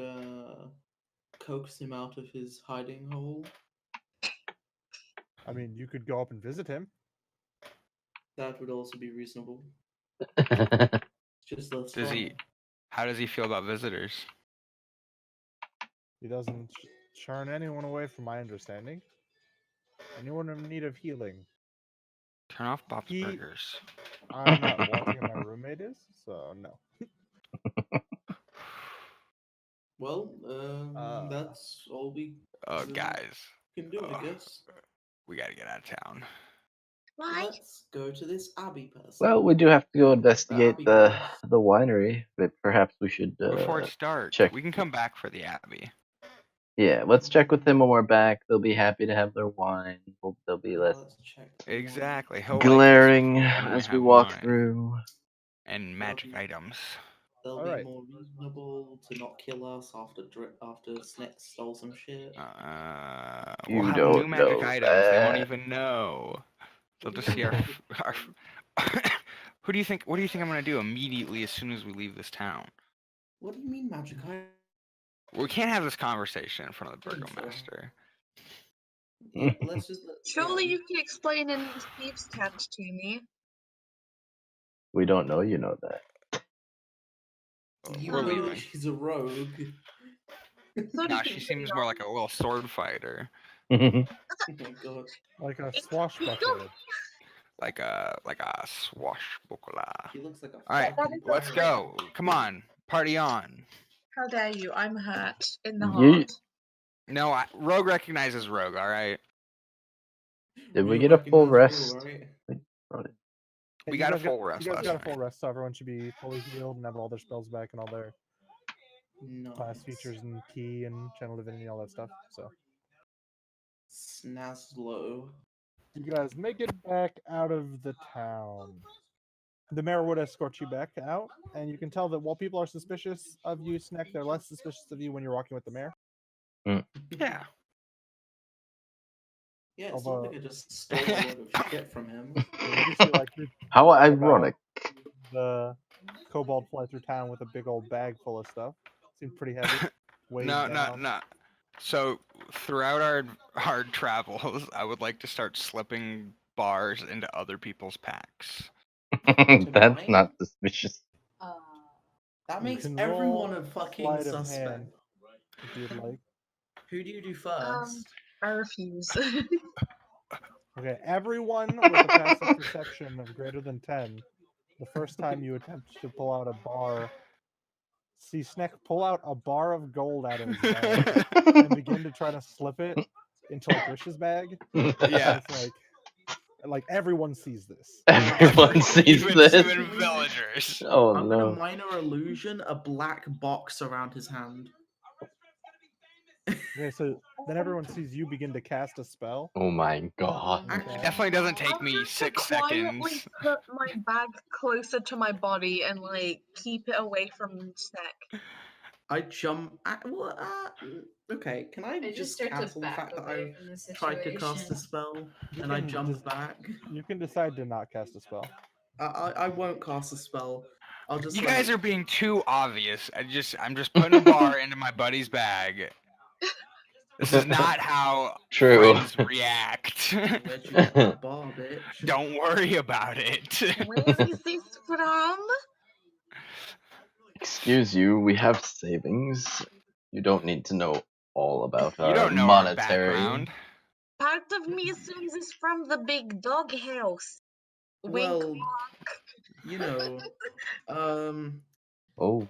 coax him out of his hiding hole? I mean, you could go up and visit him. That would also be reasonable. Just less Does fun. he? How does he feel about visitors? He doesn't turn anyone away, from my understanding. Anyone in need of healing. Turn off Bob's He- Burgers. I'm not watching who my roommate is, so no. Well, Uh, that's all we Oh, Really? guys, can do, I Ugh. guess. we gotta get out of town. Why? Let's go to this abbey person. Well, we do have to go investigate Abbey the place. winery, but perhaps we should Before it's dark, check. we can come back for the Abbey. Yeah, let's check with them when we're back. They'll be happy to have their wine. They'll be Yeah, less let's check the wine. Exactly. He'll glaring like us when as we have walk wine through. and magic items. They'll Alright. be more reasonable to not kill us after Sneck stole some shit. We'll You have don't new magic know items. They won't that. even know. They'll just see our. Who do you think? What do you think I'm gonna do immediately as soon as we leave this town? What do you mean magic item? We can't have this conversation in front of the Sure. burgomaster. Yeah, let's just Surely yeah. you can explain in Steve's tent to me. We don't know you know that. You We're Oh. know that leaving. she's a rogue. Thought Nah, you she could seems say more no. like a little sword fighter, Oh my god. like a It's- swashbuckler. like a swashbuckler. He looks like a All right, fucking let's pirate. go. Come on, party on. How dare you? I'm hurt in the You- heart. No, Rogue recognizes Rogue. All right, Did we You get a full recognize me, rest? right? Right. Yeah, we you got a guys full rest You guys last got a full night. rest, so everyone should be fully healed and have all their spells back and all their class Nice. features and key and channel divinity and all that stuff. So Snazlo. you guys make it back out of the town. The mayor would escort you back out, and you can tell that while people are suspicious of you, Snack, they're less suspicious of you when you're walking with the mayor. Yeah. Yeah, it's Although- not like I just stole a load of shit from him. You do see, like, you How talk about ironic. the kobold fly through town with a big old bag full of stuff. Seemed pretty heavy. Weighed No. down. So throughout our travels, I would like to start slipping bars into other people's packs. That's mine? not suspicious. That You makes can everyone roll a fucking sleight of suspect. hand if you'd like. Who do you do first? I refuse. Okay, everyone with a passive perception of greater than 10, the first time you attempt to pull out a bar, see Sneck pull out a bar of gold out of his bag and begin to try to slip it into like Rish's bag. And Yeah. it's like everyone sees this. Everyone sees even, this. even villagers. Oh I'm gonna no. minor illusion a black box around his hand. Okay, so then everyone sees you begin to cast a spell. Oh my god. It definitely doesn't take I'll me just 6 quietly seconds. put my bag closer to my body and like keep it away from Snack. I jump. Okay, can I just just start to cancel the back fact that away I from the tried to cast a situation. spell You and I can jumped back? You can decide to not cast a spell. I won't cast a spell. I'll just. You like, guys are being too obvious. I'm just putting a bar into my buddy's bag. This is not how True. friends react. Where'd you get that bar, bitch? Don't worry about it. Where is this from? Excuse you, we have savings. You don't need to know all about You our don't know our monetary. background. Part of me assumes it's from the big dog house. Wink. Well, you know, Oh,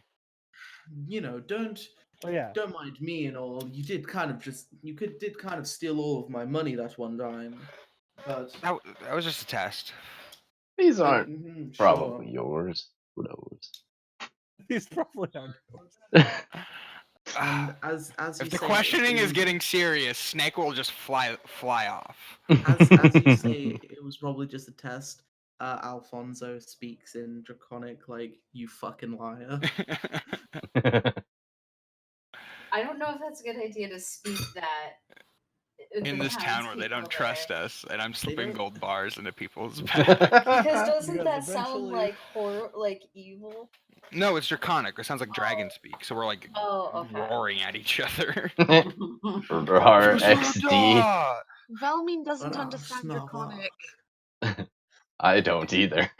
don't Oh yeah. don't mind me and all. You did kind of steal all of my money that one time, but That was just a test. these aren't mhm, probably sure. yours. Who knows? He's probably on. And as you If the say, questioning is it getting serious, Snake will just fly off. as you say, it was probably just a test. Alfonso speaks in Draconic, like, you fucking liar. I don't know if that's a good idea to speak that In the this town where they don't townspeople trust there. us, and I'm They slipping don't- gold bars into people's Because bags. doesn't guys that sound eventually- like horror, like evil? No, it's draconic. It sounds like dragon speak. So we're like Oh, okay. roaring at each other. Rar XD. Velmine doesn't Ah, understand snap Draconic. I don't either.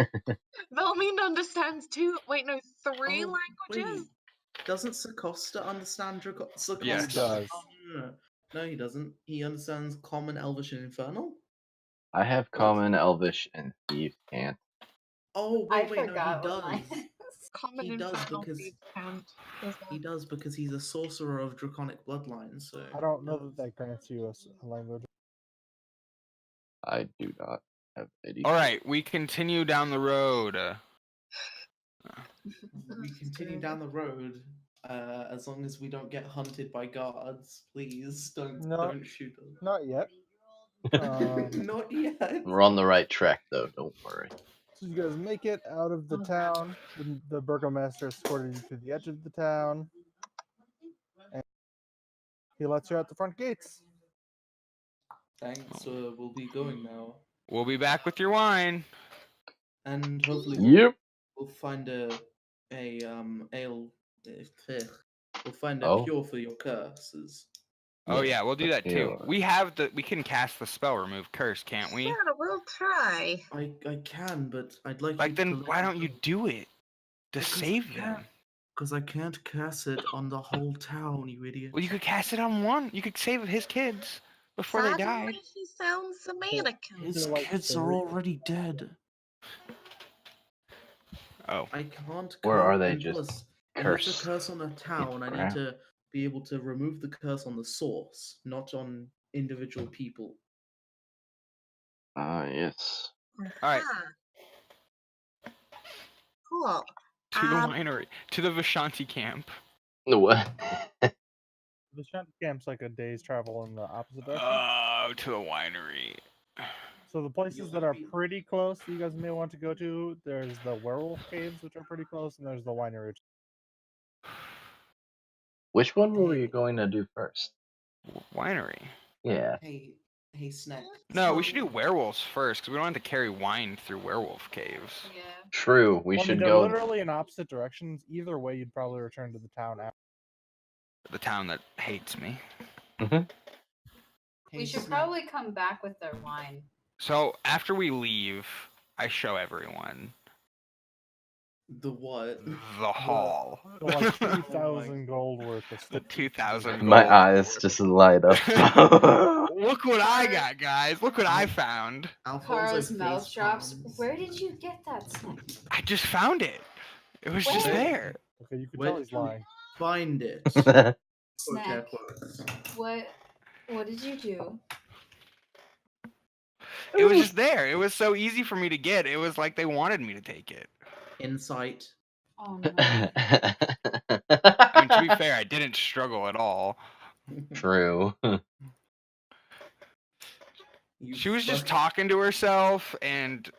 Velmine understands three Oh, languages. wait. Doesn't Sakosta understand Sakosta? Yes. He does. Oh, no, he doesn't. He understands Common, Elvish, and Infernal. I have Common, Elvish, and Thieves can't. Oh, I wait, no, he forgot what mine does. is. Common He does infernal because- thieves count. Does that? He does because he's a sorcerer of Draconic bloodline. So I don't know that that grants you a language. I do not have any. All right, we continue down the road. we continue down the road. As long as we don't get hunted by guards, please don't shoot us. Not yet. Not yet. We're on the right track, though. Don't worry. So you guys make it out of the town. The burgomaster escorted you to the edge of the town. And he lets you out the front gates. Thanks. We'll be going now, We'll be back with your wine. and hopefully Yep. we'll find a ale. We'll find a Oh. cure for your curses. Oh yeah, we'll do that too. Yeah. We can cast the spell remove curse, can't we? Yeah, we'll try. I can, but I'd like. Like then why don't you do it to Because save I can't. them? Because I can't cast it on the whole town, you idiot. Well, you could cast it on one. You could save his kids before they died. Suddenly he sounds American. His They're like kids are fairy. already dead. Oh, I can't. Or are cur- they and just plus, if cursed? it's a curse on a town, I need Crap. to be able to remove the curse on the source, not on individual people. Yes. all right. Ah. Cool. To the winery, to the Vishanti camp. What? The shanty camp's like a day's travel in the opposite direction. Oh, to the winery. So the places that are pretty close that you guys may want to go to, there's the werewolf caves, which are pretty close, and there's the winery. Which one were we going to do first? Winery. Yeah. Hey, Snack. No, we should do werewolves first because we don't have to carry wine through werewolf caves. Yeah. True. We should they're go. literally in opposite directions. Either way, you'd probably return to the town after. The town that hates me. We should probably come back with their wine. So after we leave, I show everyone The what? the hall. So like 2,000 gold worth of The stuff. 2,000. My gold. eyes just light up. Look what I got, guys. Look what I found. Kara's mouth drops. Where did you get that snack? I just found it. It was just Where? there. Okay, you can Where tell he's lying. Find it. Snack. What did you do? It was just there. It was so easy for me to get. It was like they wanted me to take it. Insight. Oh no. I mean, to be fair, I didn't struggle at all. True. She was just talking to herself, and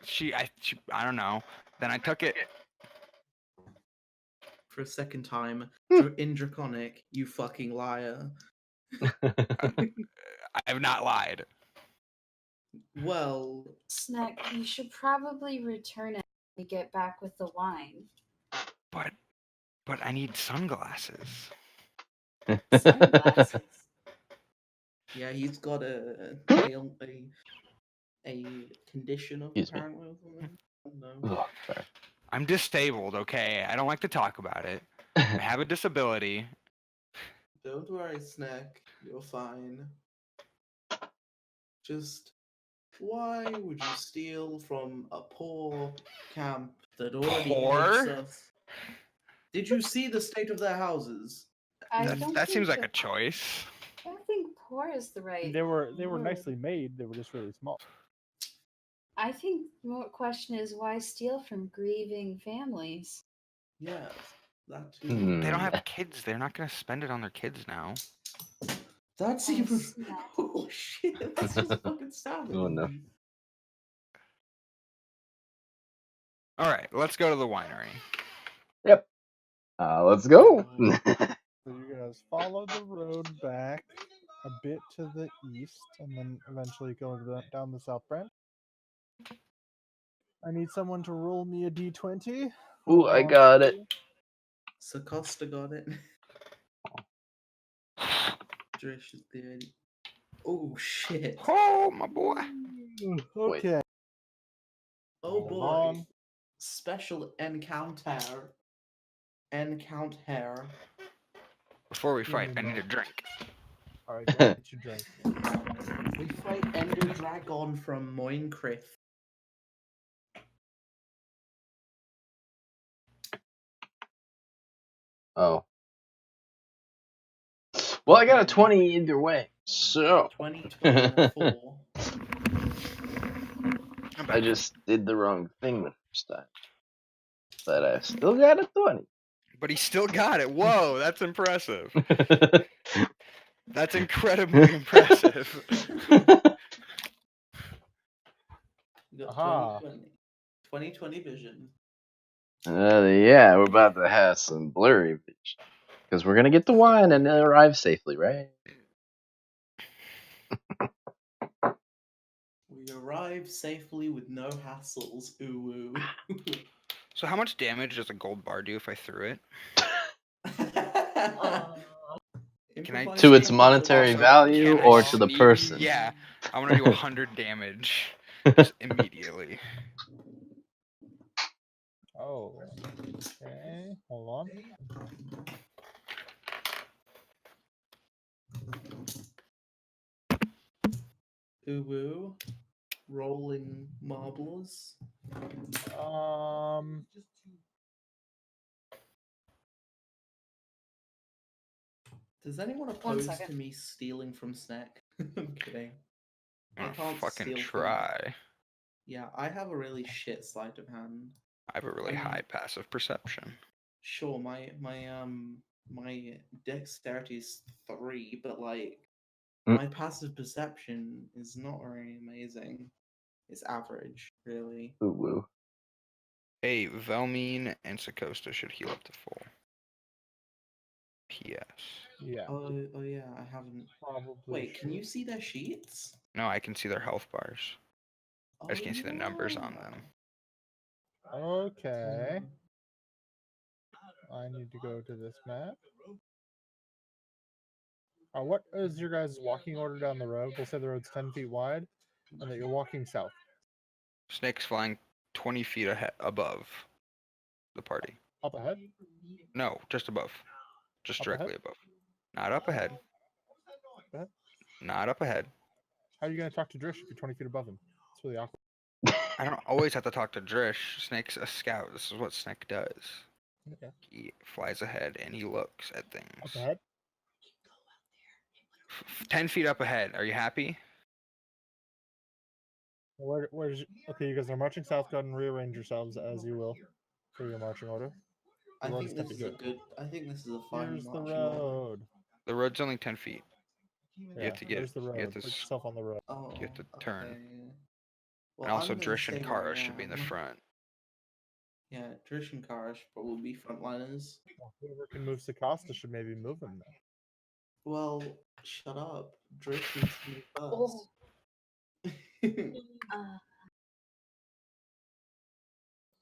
I don't know. Then I took it. For a second time, in Draconic, you fucking liar. I have not lied. Well, Snack, you should probably return it when we get back with the wine. But I need sunglasses. Sunglasses. yeah, he's got a condition of Excuse me. apparently or something. I don't know. Oh, sorry. I'm disabled, okay? I don't like to talk about it. I have a disability. Don't worry, Snack. You're fine. Just why would you steal from a poor camp that already Poor? hates us? Did you see the state of their houses? That seems like a choice. I don't think poor is the right. They were word. nicely made. They were just really small. I think the more question is why steal from grieving families? Yes, that too. They don't have kids. They're not gonna spend it on their kids now. That's Oh, even. snap. Oh shit! That's just fucking savage. Oh, no. All right, let's go to the winery. Let's go. So you guys follow the road back a bit to the east, and then eventually go down the south branch. I need someone to roll me a d20. Ooh, I got it. Sacosta got it. Drish is the. Oh shit. Oh, my boy. Okay. Oh Hold boy. on. Special encounter. Encounter. Before we Give fight, me I a need a moment. drink. All right, go get your drink. We fight Ender Dragon from Minecraft. Oh. Well, I got a 20 either way. So 2024. I just did the wrong thing the first time. But I still got a 20. But he still got it. Whoa, that's impressive. That's incredibly impressive. We got Aha. 2020 vision. Yeah, we're about to have some blurry vision. Because we're going to get the wine and arrive safely, right? We arrived safely with no hassles. Ooh woo. So how much damage does a gold bar do if I threw it? Can I To its sneak- monetary also, value can I or to the sneak- person? Yeah, I want to do 100 damage just immediately. Oh. Okay. Hold on. Ooh woo. Rolling marbles. Does anyone oppose to second. me stealing from Snack? I'm kidding. I I'm can't fucking steal try. Yeah, I have a really shit sleight of hand. I have a really I mean- high passive perception. Sure, my dexterity is 3, but like my passive perception is not very amazing. It's average, really. Ooh, woo. Hey, Velmine and Sacosta should heal up to full. P.S. Yeah. Oh yeah, I haven't. Probably. Wait, can should. you see their sheets? No, I can see their health bars. I just Oh, can't see the numbers on yeah. them. Okay. I need to go to this map. What is your guys' walking order down the road? We'll say the road's 10 feet wide, and that you're walking south. Snake's flying 20 feet above the party. Up ahead? No, just above. Just Up directly ahead? above. Not up ahead. Ahead? Not up ahead. How are you going to talk to Drish if you're 20 feet above him? It's really awkward. I don't always have to talk to Drish. Snake's a scout. This is what Snake does. Okay. He flies ahead and he looks at Up things. ahead? 10 feet up ahead. Are you happy? Where's okay, you guys are marching south. Go ahead and rearrange yourselves as you will for your marching order. I road think is this 10 is feet. a good. I think this is a fine Here's the marching order. road. The road's only 10 feet. Yeah, have to get- there's the road. you have to Put s- yourself on the road. Oh, You have to turn. okay. And Well, also, I'm gonna Drish and stay where Kara I should be in the am. front. Yeah, Drish and Kara should probably be frontliners. Well, whoever can move Sacosta should maybe move him then. Well, shut up. Drish needs to move Oh. first. You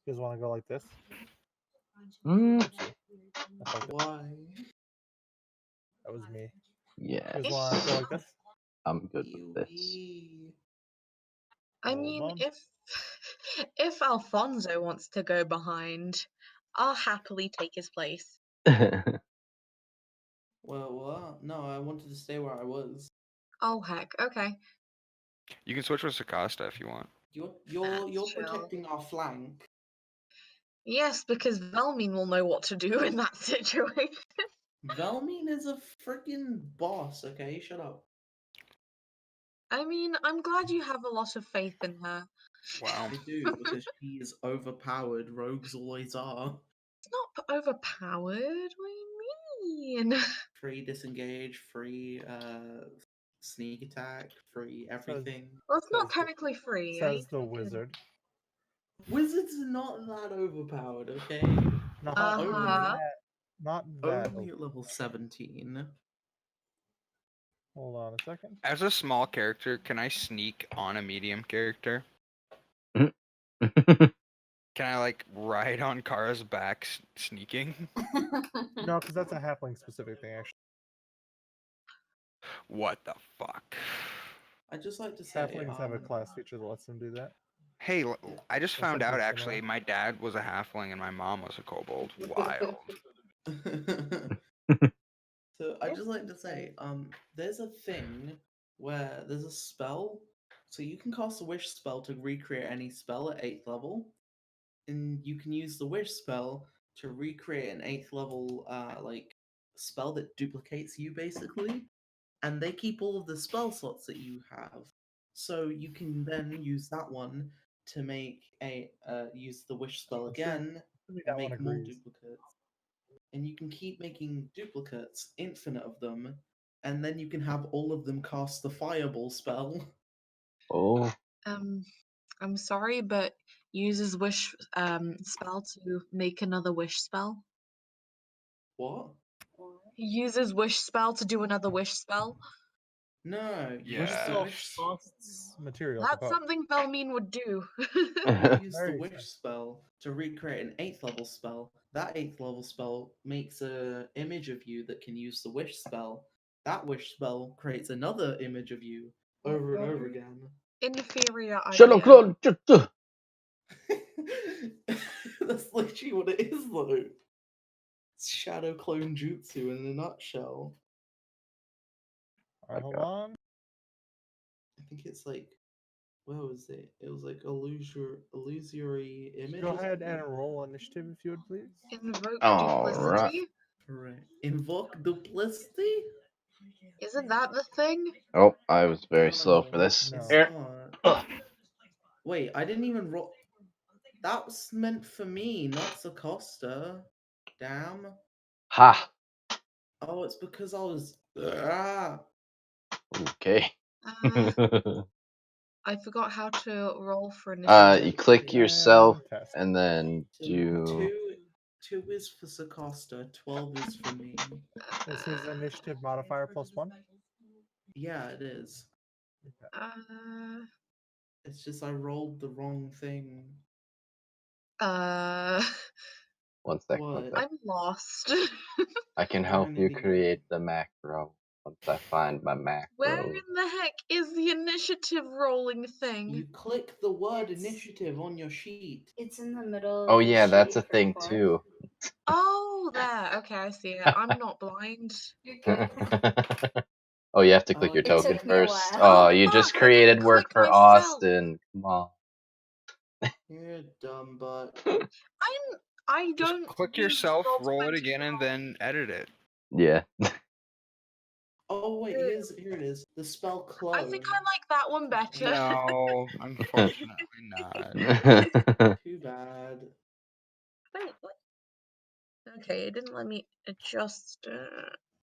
guys want to go like this? Mm, Oopsie. That's like that. Why? That was me. yes. You guys want to go like this? I'm good with this. Ew-wee. I Hold mean, on. if Alfonso wants to go behind, I'll happily take his place. Well, no, I wanted to stay where I was. Oh heck, okay. You can switch with Sacosta if you want. You're That's chill. protecting our flank. Yes, because Velmine will know what to do in that situation. Velmine is a freaking boss, okay? Shut up. I mean, I'm glad you have a lot of faith in her. Wow. I do, because she is overpowered. Rogues always are. It's not overpowered. What do you mean? Free disengage, free sneak attack, free everything. Well, it's not Says the- technically free. Says the wizard. Wizards are not that overpowered, okay? Not Uh-huh. only that, Not that. Only at level 17. Hold on a second. As a small character, can I sneak on a medium character? Can I like ride on Kara's back sneaking? No, because that's a halfling specific thing, actually. What the fuck? I'd just like to say, Halflings have a class feature that lets them do that. Hey, I just found out something actually similar. my dad was a halfling and my mom was a kobold. Wild. So I'd just like to say, there's a thing where there's a spell, so you can cast a wish spell to recreate any spell at 8th level, and you can use the wish spell to recreate an 8th level like spell that duplicates you basically, and they keep all of the spell slots that you have, so you can then use that one to make a use the wish spell again and That one make more agrees. duplicates, and you can keep making duplicates, infinite of them, and then you can have all of them cast the fireball spell. Oh, I'm sorry, but uses wish spell to make another wish spell. What? He uses wish spell to do another wish spell. No, you Wish use the spell wish costs material. That's component. something Felmine would do. You use the Very wish expensive. spell to recreate an 8th level spell. That 8th level spell makes a image of you that can use the wish spell. That wish spell creates another image of you over and over again. Inferior Shadow idea. Clone. That's literally what it is, though. It's shadow clone jutsu in a nutshell. Alright, hold on. I think it's like, where was it? It was like illusory image. Go or ahead something? and roll initiative if you would, please. Invoke All right. duplicity. Correct. Invoke duplicity? Isn't that the thing? Oh, I was very No, slow for this. No. it's Here. not. Wait, I didn't even roll. That was meant for me, not Sacosta. Damn. Ha. Oh, it's because I was. Ah. Okay. I forgot how to roll for initiative. You click yourself And test. and then So do. two is for Sacosta, 12 is for me. Is his initiative modifier +1? Yeah, it is. Uh, It's just I rolled the wrong thing. uh, One sec. What? I'm lost. I can You're help an you idiot. create the macro once I find my macro. Where in the heck is the initiative rolling thing? You click the word It's- initiative on your sheet. It's in the middle of Oh the yeah, that's a sheet for thing Quark. too. Oh, there. Okay, I see it. I'm not blind. You're good. Oh, you have to click Oh, your it token took me a first. while. Oh, you just Fuck, I didn't created work click for myself. Austin. Come on. You're a dumb butt. I Just don't click use yourself, roll roll it 20 again, and then edit it. Yeah. Oh wait, here it is. The spell clone. I think I like that one better. No, unfortunately not. Too bad. Wait, what? Okay, it didn't let me adjust.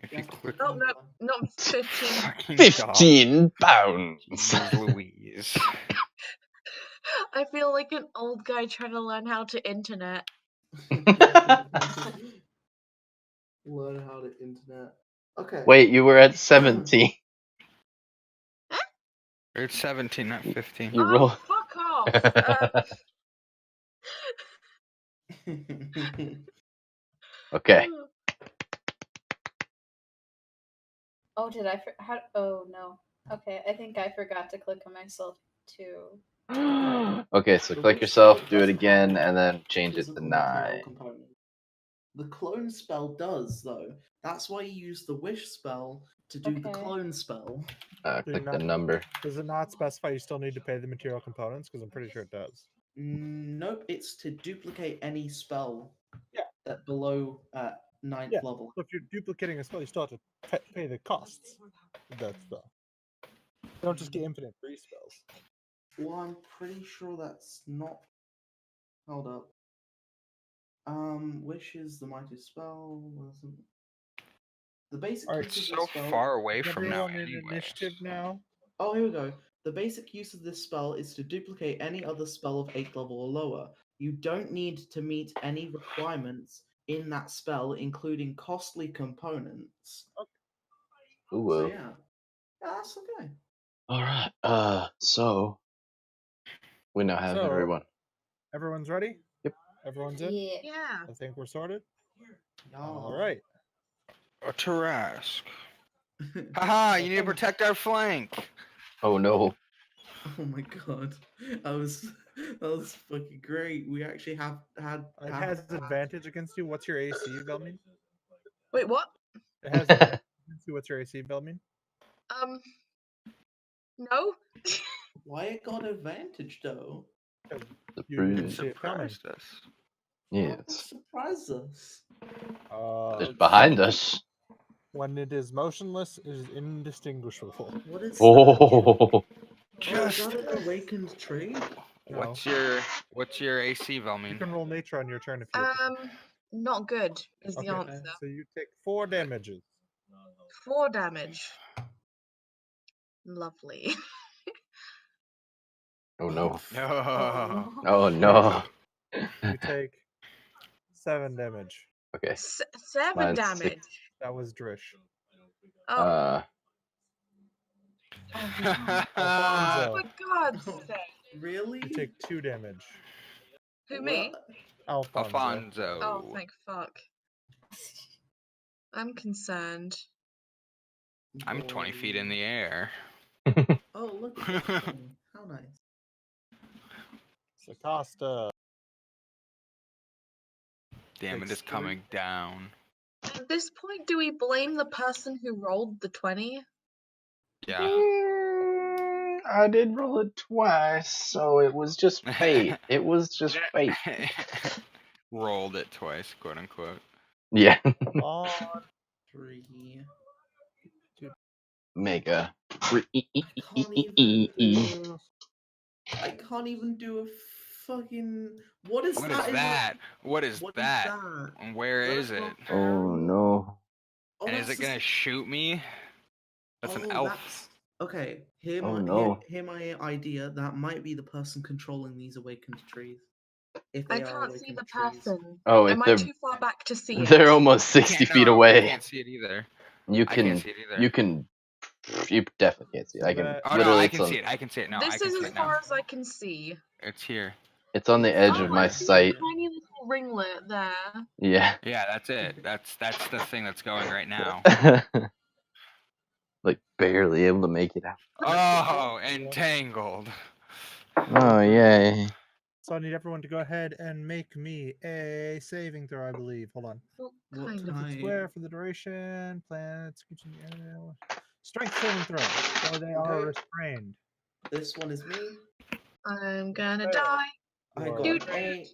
If You you have to click click Oh, on no, the- not 15. fucking 15 pounds. Jeez Louise. I feel like an old guy trying to learn how to internet. Learn how to internet. Okay. Wait, you were at 17. It's 17, not 15. You Oh, roll. fuck off! Okay. Oh, did I? How? Oh no. Okay, I think I forgot to click on myself too. Okay, so The click wish spell yourself, do it doesn't have again, any and then change it to physical 9. material component. The clone spell does, though. That's why you use the wish spell to do the Okay. clone spell. Click the not- number. Does it not specify you still need to pay the material components? Because I'm pretty sure it does. Nope, it's to duplicate any spell Yeah. at below 9th Yeah. level. So if you're duplicating a spell, you still have to pay the costs of that spell. You don't just get infinite free spells. Well, I'm pretty sure that's not. Hold up. Wish is the mighty spell. Wasn't the basic Alright, use of So this spell? far away Is from now, everyone in anyway. initiative now? Oh, here we go. The basic use of this spell is to duplicate any other spell of 8th level or lower. You don't need to meet any requirements in that spell, including costly components. Ooh. So yeah, that's okay. All right. So we now have So- everyone. Everyone's ready? Yep. Everyone's in? Yeah. Yeah. I think we're sorted. Yeah. All right. A Tarask. Haha, you need to protect our flank. Oh no. Oh my god, that was fucking great. We actually had It has advantage against you. What's your AC, Belmin? Wait, what? It has advantage against you. What's your AC, Belmin? No. Why it got advantage though? The You didn't bruise. see it coming. Surprised us. What Yes. surprised us? It's behind us. When it is motionless, it is indistinguishable. What is that? Oh. Is that an awakened tree? No. What's your AC, You Velmine? can roll nature on your turn if you. Not good is the Okay, answer. so you take 4 damages. 4 damage. Lovely. Oh no. No. Oh no. You take 7 damage. Okay. 7 Mine's damage. 6. That was Drish. Oh, Alfonso, for God's sake. Really? you take 2 damage. Who, me? Alfonso. Alfonso. Oh, thank fuck. I'm concerned. I'm 20 feet in the air. Oh, look at this thing. How nice. Sakasta. Damn, it Takes is coming down. At this point, do we blame the person who rolled the 20? Yeah. I did roll it twice, so it was just fate. It was just fate. Rolled it twice, quote unquote. Yeah. On 3. Mega. I can't even do a fucking. What is What that? is that? What is What that? is that? And where That's is it? not Oh Harry. no. Oh, And is that's it gonna just- shoot me? That's an Oh, elf. that's- Okay, hear Oh, my no. hear my idea. That might be the person controlling these awakened trees. If they I are can't see awakened the trees. person. Oh, if Am I they're too far back to see it? they're almost 60 Can't- feet no, away. I can't see it either. You I can't can see it either. you can you definitely can't see it. So I can that- Oh no, literally I it's can on see it. I can see it. No, I This can is see as it now. far as I can see. It's here. it's on the edge Oh, of I my see a sight. tiny little ringlet there. Yeah. Yeah, that's it. That's the thing that's going right now. Like barely able to make it out. Oh, entangled. Oh yay. So I need everyone to go ahead and make me a saving throw, I believe. Hold on. What What kind of time? Square for the duration. Planets. Strength saving throw. So they are Okay. restrained. This one is me. I'm gonna Fail. die. I You got are- Dude. an 8.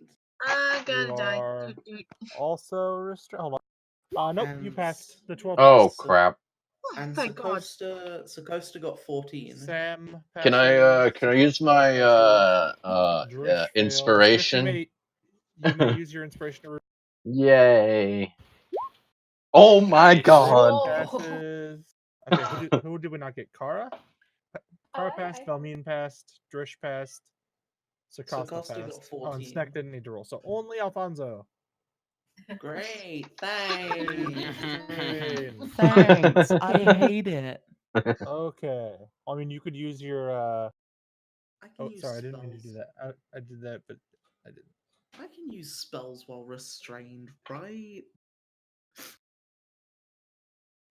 I'm gonna You die. are- Doot, doot. Also restrained. Hold on. Nope, you And- passed. The 12 Oh passed. crap. Oh, And thank God. Sakosta got 14. Sam Can passes. I use my Drish fails. Drish, inspiration? you may use your inspiration to Yay. Oh my Nice. god. Whoa. passes. Okay, who did we not get? Kara? Kara passed, Valmeen passed, Drish passed, Sakasta Sakasta got passed. Oh, and 14. Snack didn't need to roll. So only Alfonso. Great, thanks. Thanks. I hate it. Okay. I mean, you could use your. I can Oh, use sorry, I didn't mean to do spells. that. I did that, but I didn't. I can use spells while restrained, right?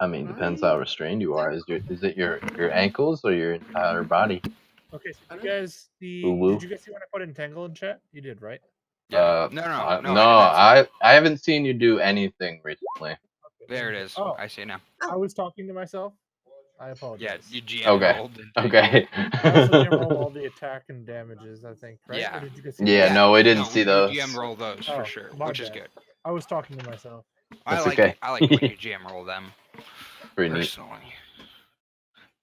I mean, depends how restrained you are. Is it your ankles or your entire body? Okay, so I you don't- guys see? Woo-woo. Did you guys see when I put entangle in chat? You did, right? Yeah. No, I haven't seen you do anything recently. Okay, There it thank you. is. Oh, I see it now. I was talking to myself. I Yeah, apologize. you GM Okay. rolled. Okay. I also GM rolled all the attack and damages, I think, right? Yeah. Or did you guys see Yeah, that? no, we didn't see you those. GM roll those Oh, for sure, my which is bad. good. I was talking to myself. I That's like okay. it. I like it when you GM roll them Pretty neat. personally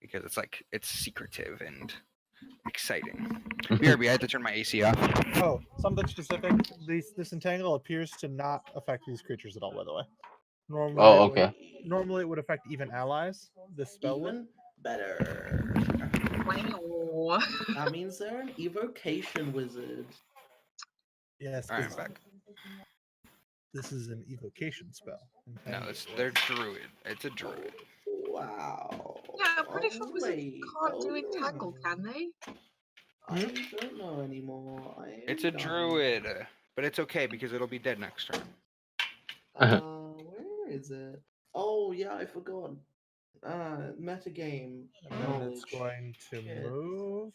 because it's like it's secretive and exciting. BRB, I had to turn my AC off. Oh, something specific. This entangle appears to not affect these creatures at all, by the way. Normally, Oh, it would- okay. normally it would affect even allies. This spell would. Even better. Wow. That means they're an evocation wizard. Yes. All right, 'cause I'm back. This is an evocation spell. No, they're druid. It's a druid. Wow. Yeah, I'm pretty sure wizards wait, can't do entangle, can they? I don't know anymore. I am It's a dying. druid, but it's okay because it'll be dead next turn. Where is it? Oh yeah, I forgot. Metagame. And then it's going to Shit. move.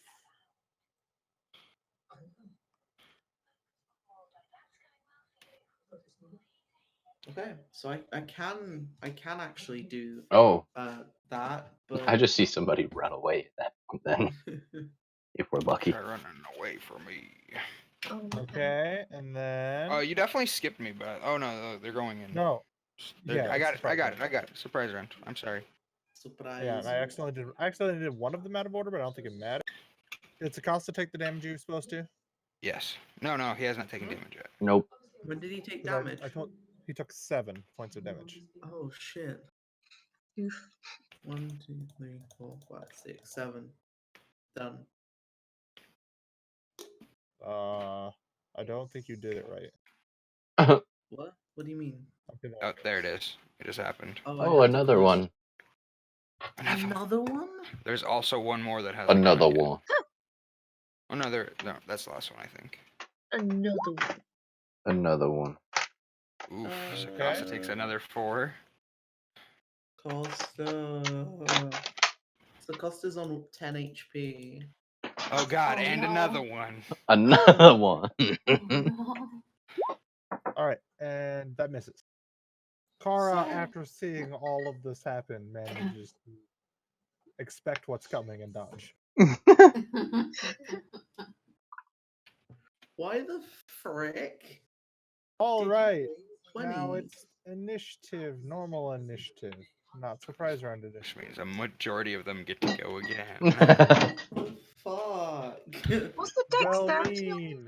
Okay, so I can actually do Oh, that, but I just see somebody run away at that point then, if we're lucky. Try running away from me. Oh, Okay, and then. Oh, you definitely skipped me, but oh no, they're going in. No. I got it's it. I got surprise it. I got it. Surprise round. I'm sorry. surprise. Yeah, and I accidentally did one of them out of order, but I don't think it mattered. It's a cost to take the damage you're supposed to. Yes. No, he has not taken damage yet. Nope. When did he take 'Cause damage? I told he took 7 points of damage. Oh shit. Oof. 1, 2, 3, 4, 5, 6, 7. Done. I don't think you did it right. What? What do you mean? Okay, Oh, there it is. It just happened. I Oh, had to another close- one. Another one? There's also one more that has Another one. Oh no, no, that's the last one, I think. Another one. Another one. Oof. So Okay. Costa takes another 4. Costa. So Costa's on 10 HP. Oh god, Oh, and no. another one. Another one. All right, and that misses. Kara, Sad. after seeing all of this happen, manages to expect what's coming and dodge. Why the frick? All did you right, roll now 20? it's initiative, normal initiative, not surprise round Which edition. means a majority of them get to go again. Fuck. What's the dexterity? Belmeen,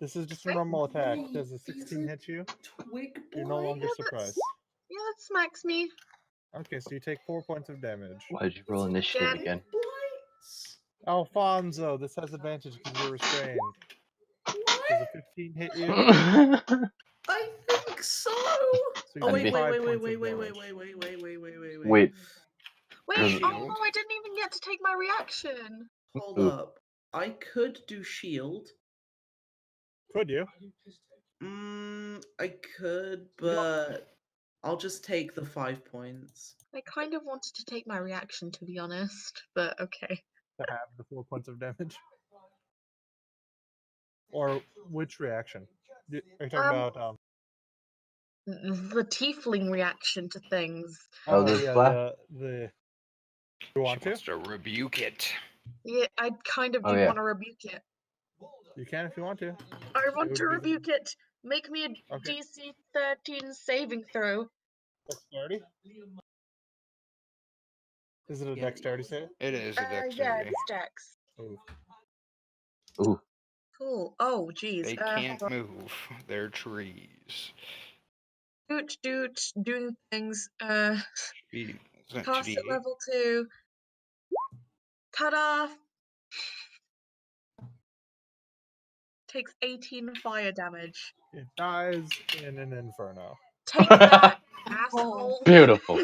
this is just a normal attack. Does a 16 hit you? Twig You're no boy. longer Yeah, surprised. Yeah, that smacks me. Okay, so you take 4 points of damage. Why'd you roll initiative Again? again? What? Alfonso, this has advantage because you're restrained. Does a 15 hit you? I think so. So you Oh take wait, 5 wait, points wait, of wait, damage. wait. Wait. Wait, Does- Shield. oh, I didn't even get to take my reaction. Hold Ooh. up. I could do shield. Could you? I could, You don't- but I'll just take the 5 points. I kind of wanted to take my reaction, to be honest, but okay. To have the 4 points of damage? Or which reaction? Are you talking about The tiefling reaction to things. Oh, this yeah, black? the you want She to? wants to rebuke it. Yeah, I kind of Oh, do yeah. want to rebuke it. You can if you want to. I want would to be the- rebuke it. Make me a Okay. DC 13 saving throw. Dexterity? Is it a Yeah. dexterity save? It is a Yeah, dexterity. it's dex. Ooh. Ooh. Cool. Oh, geez. They can't move. They're trees. Doing things. Gee, isn't Cast at 2d8? level 2. Ta-da! Takes 18 fire damage. It dies in an inferno. Take that, asshole. Beautiful.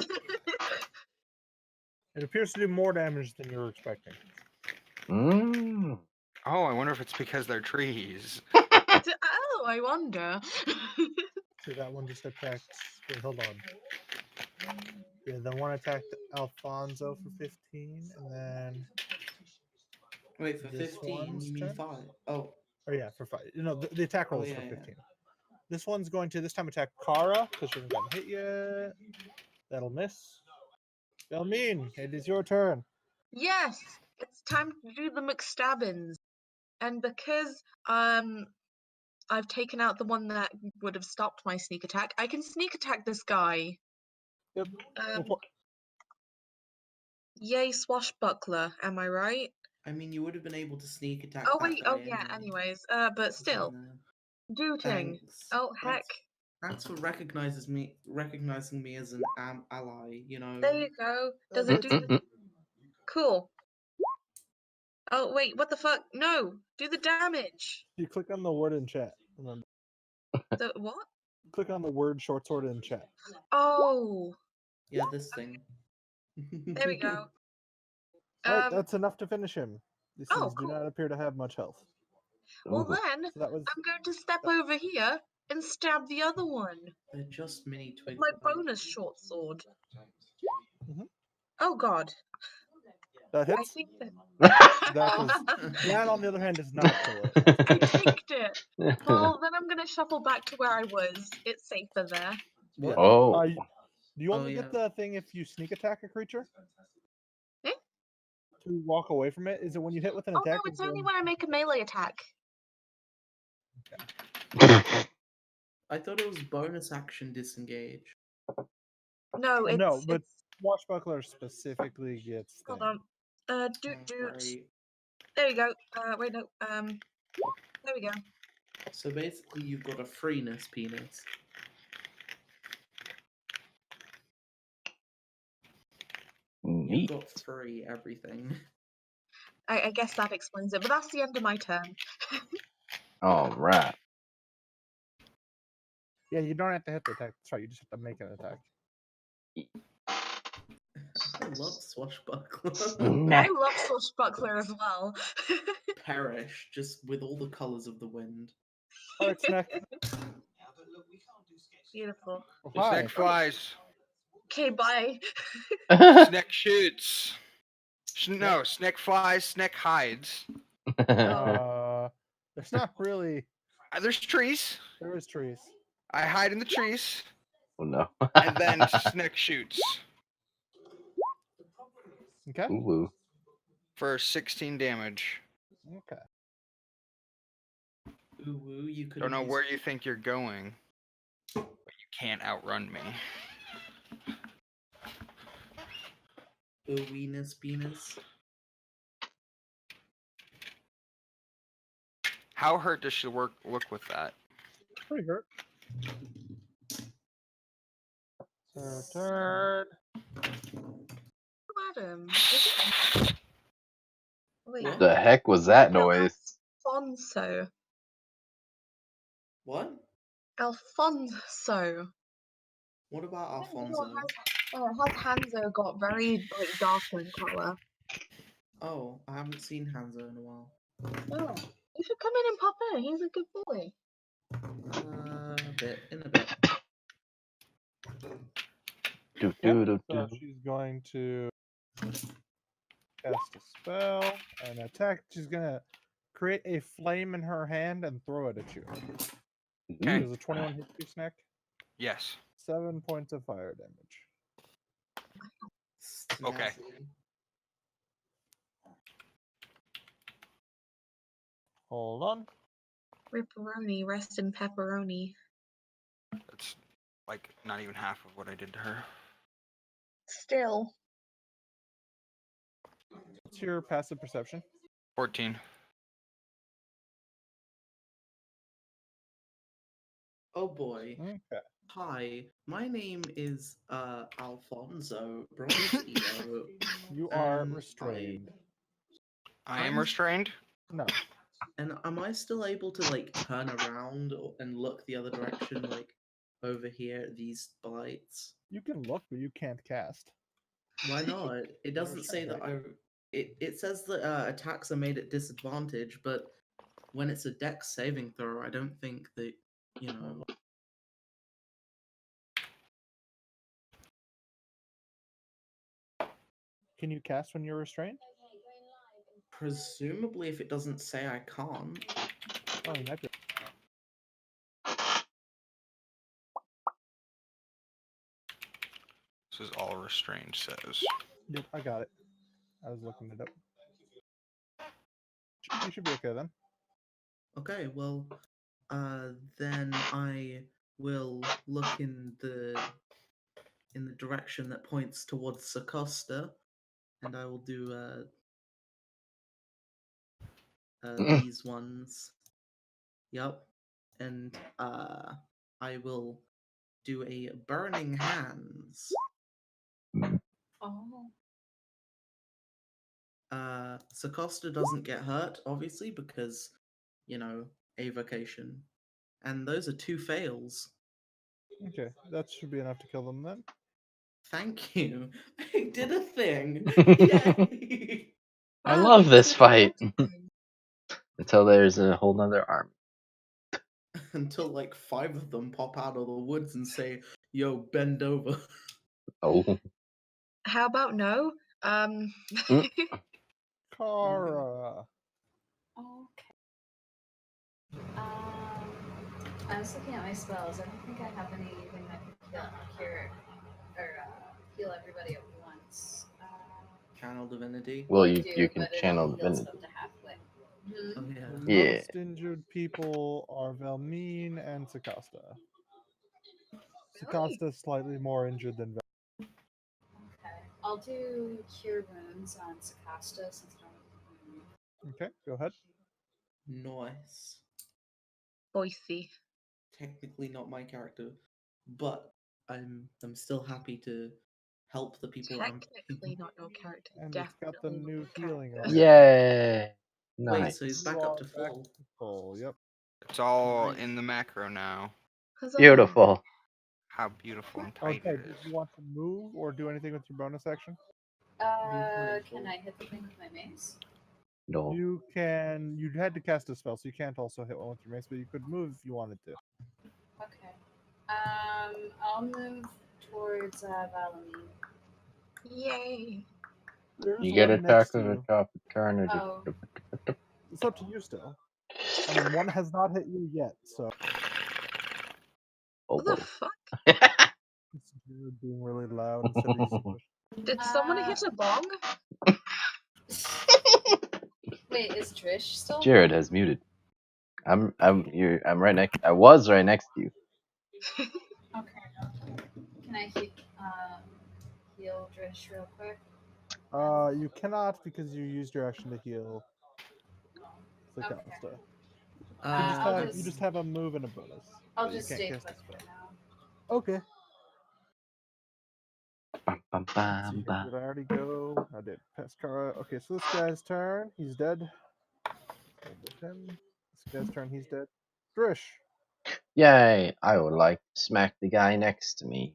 It appears to do more damage than you were expecting. Mm. Oh, I wonder if it's because they're trees. Oh, I wonder. So that one just attacked. Wait, hold on. Yeah, the one attacked Alfonso for 15, and then. Wait, for This 15, one's you mean turn? 5? Oh. Oh, yeah, for 5. No, the attack roll Oh, is yeah, for yeah. 15. This one's going to this time attack Kara, because she hasn't gotten hit yet. That'll miss. Belmeen, it is your turn. Yes, it's time to do the McStabbins. And because I've taken out the one that would have stopped my sneak attack, I can sneak attack this guy. Yep. Yay, swashbuckler, am I right? I mean, you would have been able to sneak attack Oh that wait, guy oh yeah, anyway. anyways. But still. Dooting. Thanks. Oh heck. That's for recognizing me as an ally, you know. There you go. Does it do the... Cool. Oh wait, what the fuck? No! Do the damage! You click on the word in chat. Remember. The what? Click on the word short sword in chat. Oh, Yeah, this thing. there we go. All right, that's enough to finish him. These Oh, things do cool. not appear to have much health. Well Ooh. then, So that was I'm going to step over here and stab the other one They're just mini with twig my bites. bonus short sword. Mhm. Oh god, that I hits. think that. That Oh, does. That, on the other hand, does not kill it. I tinked it. Well, then I'm gonna shuffle back to where I was. It's safer there. What? Oh. Do you only yeah. get the thing if you sneak attack a creature? Eh? To walk away from it? Is it when you hit with an Oh attack? no, it's only when I make a melee attack. I thought it was bonus action disengage. No, it's No, but it's. Swashbuckler specifically gets Hold thing. on. Doot doot. Right. There we go. Wait no. There we go. So basically, you've got a freeness penis. You've Neat. got free everything. I guess that explains it. But that's the end of my turn. All right. Yeah, you don't have to hit the attack. That's right, you just have to make an attack. I love swashbuckler. Snack. I love Swashbuckler as well. Perish, just with all the colors of the wind. All right, Snack. Beautiful. Oh, hi. Snack flies. Okay, bye. Snack shoots. No, snack flies, snack hides. There's not really. There's trees. There is trees. I hide in the trees, Oh no. and then snack shoots Okay. Ooh. for 16 damage. Okay. Ooh, woo, you could Don't know where you think you're going, but you can't outrun me. Ooh, weenus penis. How hurt does she look with that? Pretty hurt. Turn. Adam. Is it... Wait. What? The heck was that No, noise? Alfonso. What? Alfonso. What about Oh, Alfonso? has Hanzo got very darker in color? Oh, I haven't seen Hanzo in a while. Oh, you should come in and pop in. He's a good boy. In a bit. Do, Yep, do, do, so do. she's going to cast a spell and attack. She's gonna create a flame in her hand and throw it at you. Okay. Does a 21 hit you, Snack? Yes. 7 points of fire damage. Okay. Snazzy. Hold on. Ripperoni, rest in pepperoni. That's like not even half of what I did to her. Still. What's your passive perception? 14. Oh boy. Okay. Hi, my name is Alfonso Bronzio. You are And restrained. I am I'm- restrained. No. And am I still able to like turn around and look the other direction, like over here at these bites? You can look, but you can't cast. Why not? It doesn't say restrained, that It says that attacks are made at disadvantage, but when it's a dex saving throw, I don't think that you know. Can you cast when you're restrained? Presumably, if it doesn't say I can't. Oh, you might be. This is all restrained says. Yep, I got it. I was looking it up. You should be okay then. Okay, well, then I will look in the direction that points towards Sacosta, and I will do these ones. Yup, and I will do a burning hands. Oh. Sacosta doesn't get hurt, obviously, because you know, avocation, and those are 2 fails. Okay, that should be enough to kill them then. Thank you. I did a thing. I Yay! Wow, love you this did fight. everything. Until there's a whole nother army. Until like 5 of them pop out of the woods and say, "Yo, bend over." Oh. How about no? Mm. Kara. Okay. I was looking at my spells. I don't think I have anything that can cure or heal everybody at once. Channel divinity. Well, I you do, can but it channel only heals divinity. up to halfway. Oh yeah. The Yeah. most injured people are Velmine and Sakasta. Really? Sakasta is slightly more injured than Vel. Okay. I'll do cure wounds on Sakasta since I don't. Okay, go ahead. Nice. Boise. Technically not my character, but I'm still happy to help the people I'm Technically not your character. And it's Definitely got the not new your healing character. on it. Yay. Wait, Nice. so he's You back up are to back full. to full, yep. It's all Nice. in the macro now. Huzzah. Beautiful. How beautiful and tight Okay, it did is. you want to move or do anything with your bonus action? Can I hit the thing with my mace? No. You can. You had to cast a spell, so you can't also hit one with your mace, but you could move if you wanted to. Okay. I'll move towards Valamine. Yay. There's You get one attack next to of the you. top turn. Oh, It's up to you still. I mean, one has not hit you yet, so Oh What the boy. fuck? it's being really loud instead of using push. Did someone hit a bong? wait, is Trish still? Jared has muted. I'm right next. I was right next to you. Okay. Can I heal Trish real quick? You cannot because you used your action to heal Sakasta. Okay. You just have a move and a bonus. I'll but you just can't stay cast a put for spell. now. Okay. Bum, bum, Let's bum, see, bum. did I already go? I did. Pescara. Okay, so this guy's turn. He's dead. Dead with him. This guy's turn. He's dead. Drish. Yay! I would like to smack the guy next to me.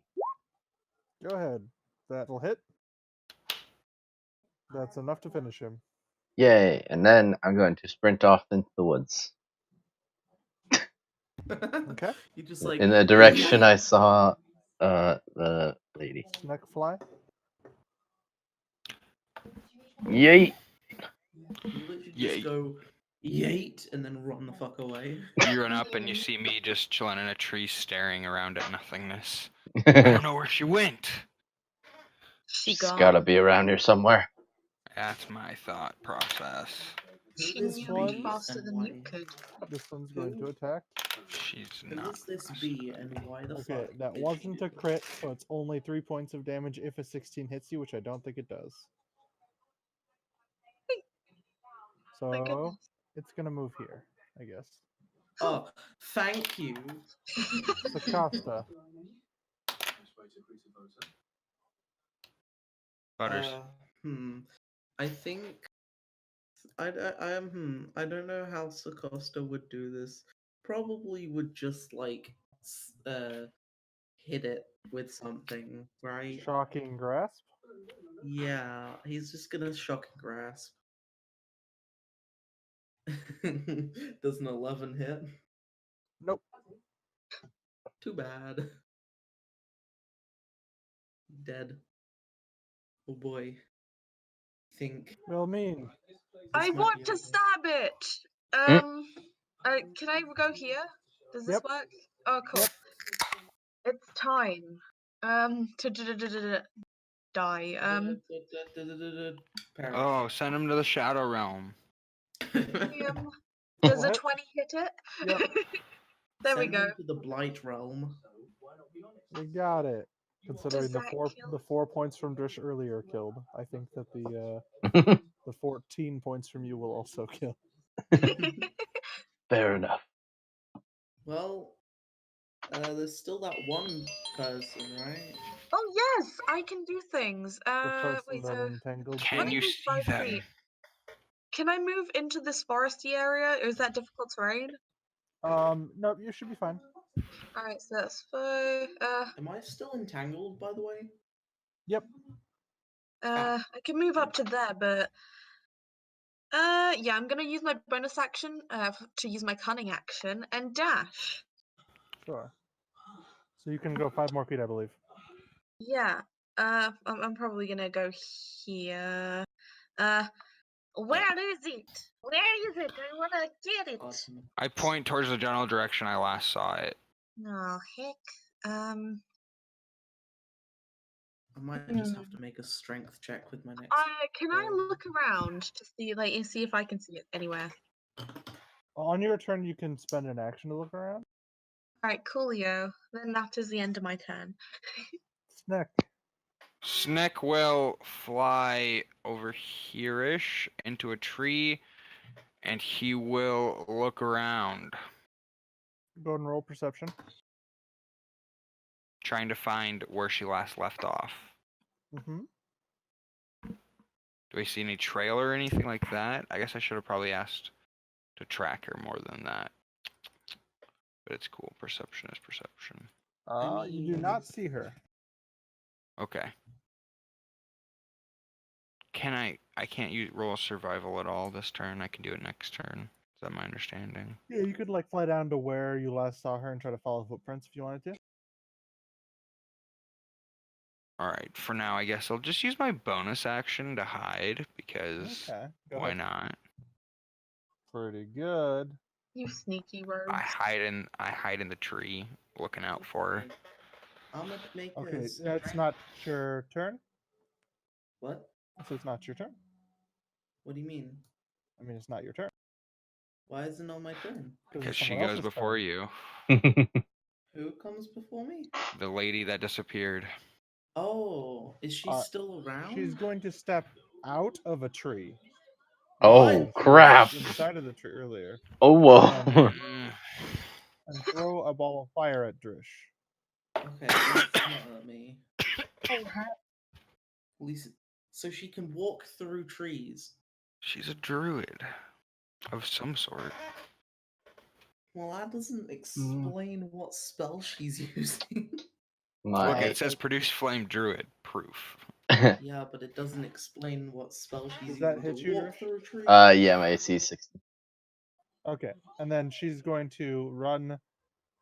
Go ahead. That'll hit. That's enough to finish him. Yay! And then I'm going to sprint off into the woods Okay. You just like in the direction "Yeah." I saw the lady. Snack fly. Yay! You literally Yay. just go yeet and then run the fuck away. You run up and you see me just chilling in a tree staring around at nothingness. I don't know where she went. She She's gone. gotta be around here somewhere. That's my thought process. She Who is knew one? me faster and than why? you could. This one's going to Who? attack. She's Who not. is this bee and why the Okay, fuck? that did she wasn't do a this? crit, so it's only 3 points of damage if a 16 hits you, which I don't think it does. My So goodness. it's gonna move here, I guess. Oh, thank you. Sakasta. Butters. I think I am. I don't know how Sakosta would do this. Probably would just like hit it with something, right? Shocking grasp. Yeah, he's just gonna shock and grasp. Does an 11 hit? Nope. Too bad. Dead. Oh boy. Think. Well, mean. I This might want be to over. stab it. Mm. Can I go here? Does this Yep. work? Oh, cool. Yep. It's time. To die. Perish. Oh, send him to the Shadow Realm. Does Go a ahead. 20 hit it? Yep. There we Send go. him to the Blight Realm. You got it. Considering Does that kill? the 4 points from Drish earlier killed, I think that the 14 points from you will also kill. Fair enough. Well, there's still that one person, right? Oh yes, I can do things. The person Wait. that So entangled Can you. you see them? can I move into this foresty area? Or is that difficult terrain? No, you should be fine. All right, so that's 4. Am I still entangled, by the way? Yep. I can move up to there, but yeah, I'm gonna use my bonus action to use my cunning action and dash. Sure. So you can go 5 more feet, I believe. Yeah. I'm probably gonna go here. Where is it? Where is it? I wanna get it. I point towards the general direction I last saw it. Oh heck. I might just have to make a strength check with my next. Can I roll. look around to see, like, and see if I can see it anywhere? On your turn, you can spend an action to look around. All right, coolio. Then that is the end of my turn. Snick. Snick will fly over here-ish into a tree, and he will look around, Go ahead and roll perception. trying to find where she last left off. Mm-hmm. Do I see any trail or anything like that? I guess I should have probably asked to track her more than that. But it's cool. Perception is perception. You do not see her. Okay. Can I can't roll survival at all this turn. I can do it next turn. Is that my understanding? Yeah, you could like fly down to where you last saw her and try to follow footprints if you wanted to. Alright, for now I guess I'll just use my bonus action to hide, because Okay. Go why ahead. not? Pretty good. You sneaky rogues. I hide in the tree, looking out for her. I'm gonna make Okay, a it's not your turn. What? So it's not your turn. What do you mean? I mean, it's not your turn. Why isn't it on my turn? Because she someone goes else's before turn. you. Who comes before me? The lady that disappeared. Oh, is she still around? She's going to step out of a tree. Oh What? crap! Inside of the tree earlier. Oh whoa! And throw a ball of fire at Drish. Okay, that's not me. Oh, heck. At least, so she can walk through trees. She's a druid of some sort. Well, that doesn't explain what spell she's using. Look, My it says produce flame druid proof. Yeah, but it doesn't explain what spell she's Does that using hit to you, walk Drish? through a tree. yeah, my AC is 60. Okay, and then she's going to run.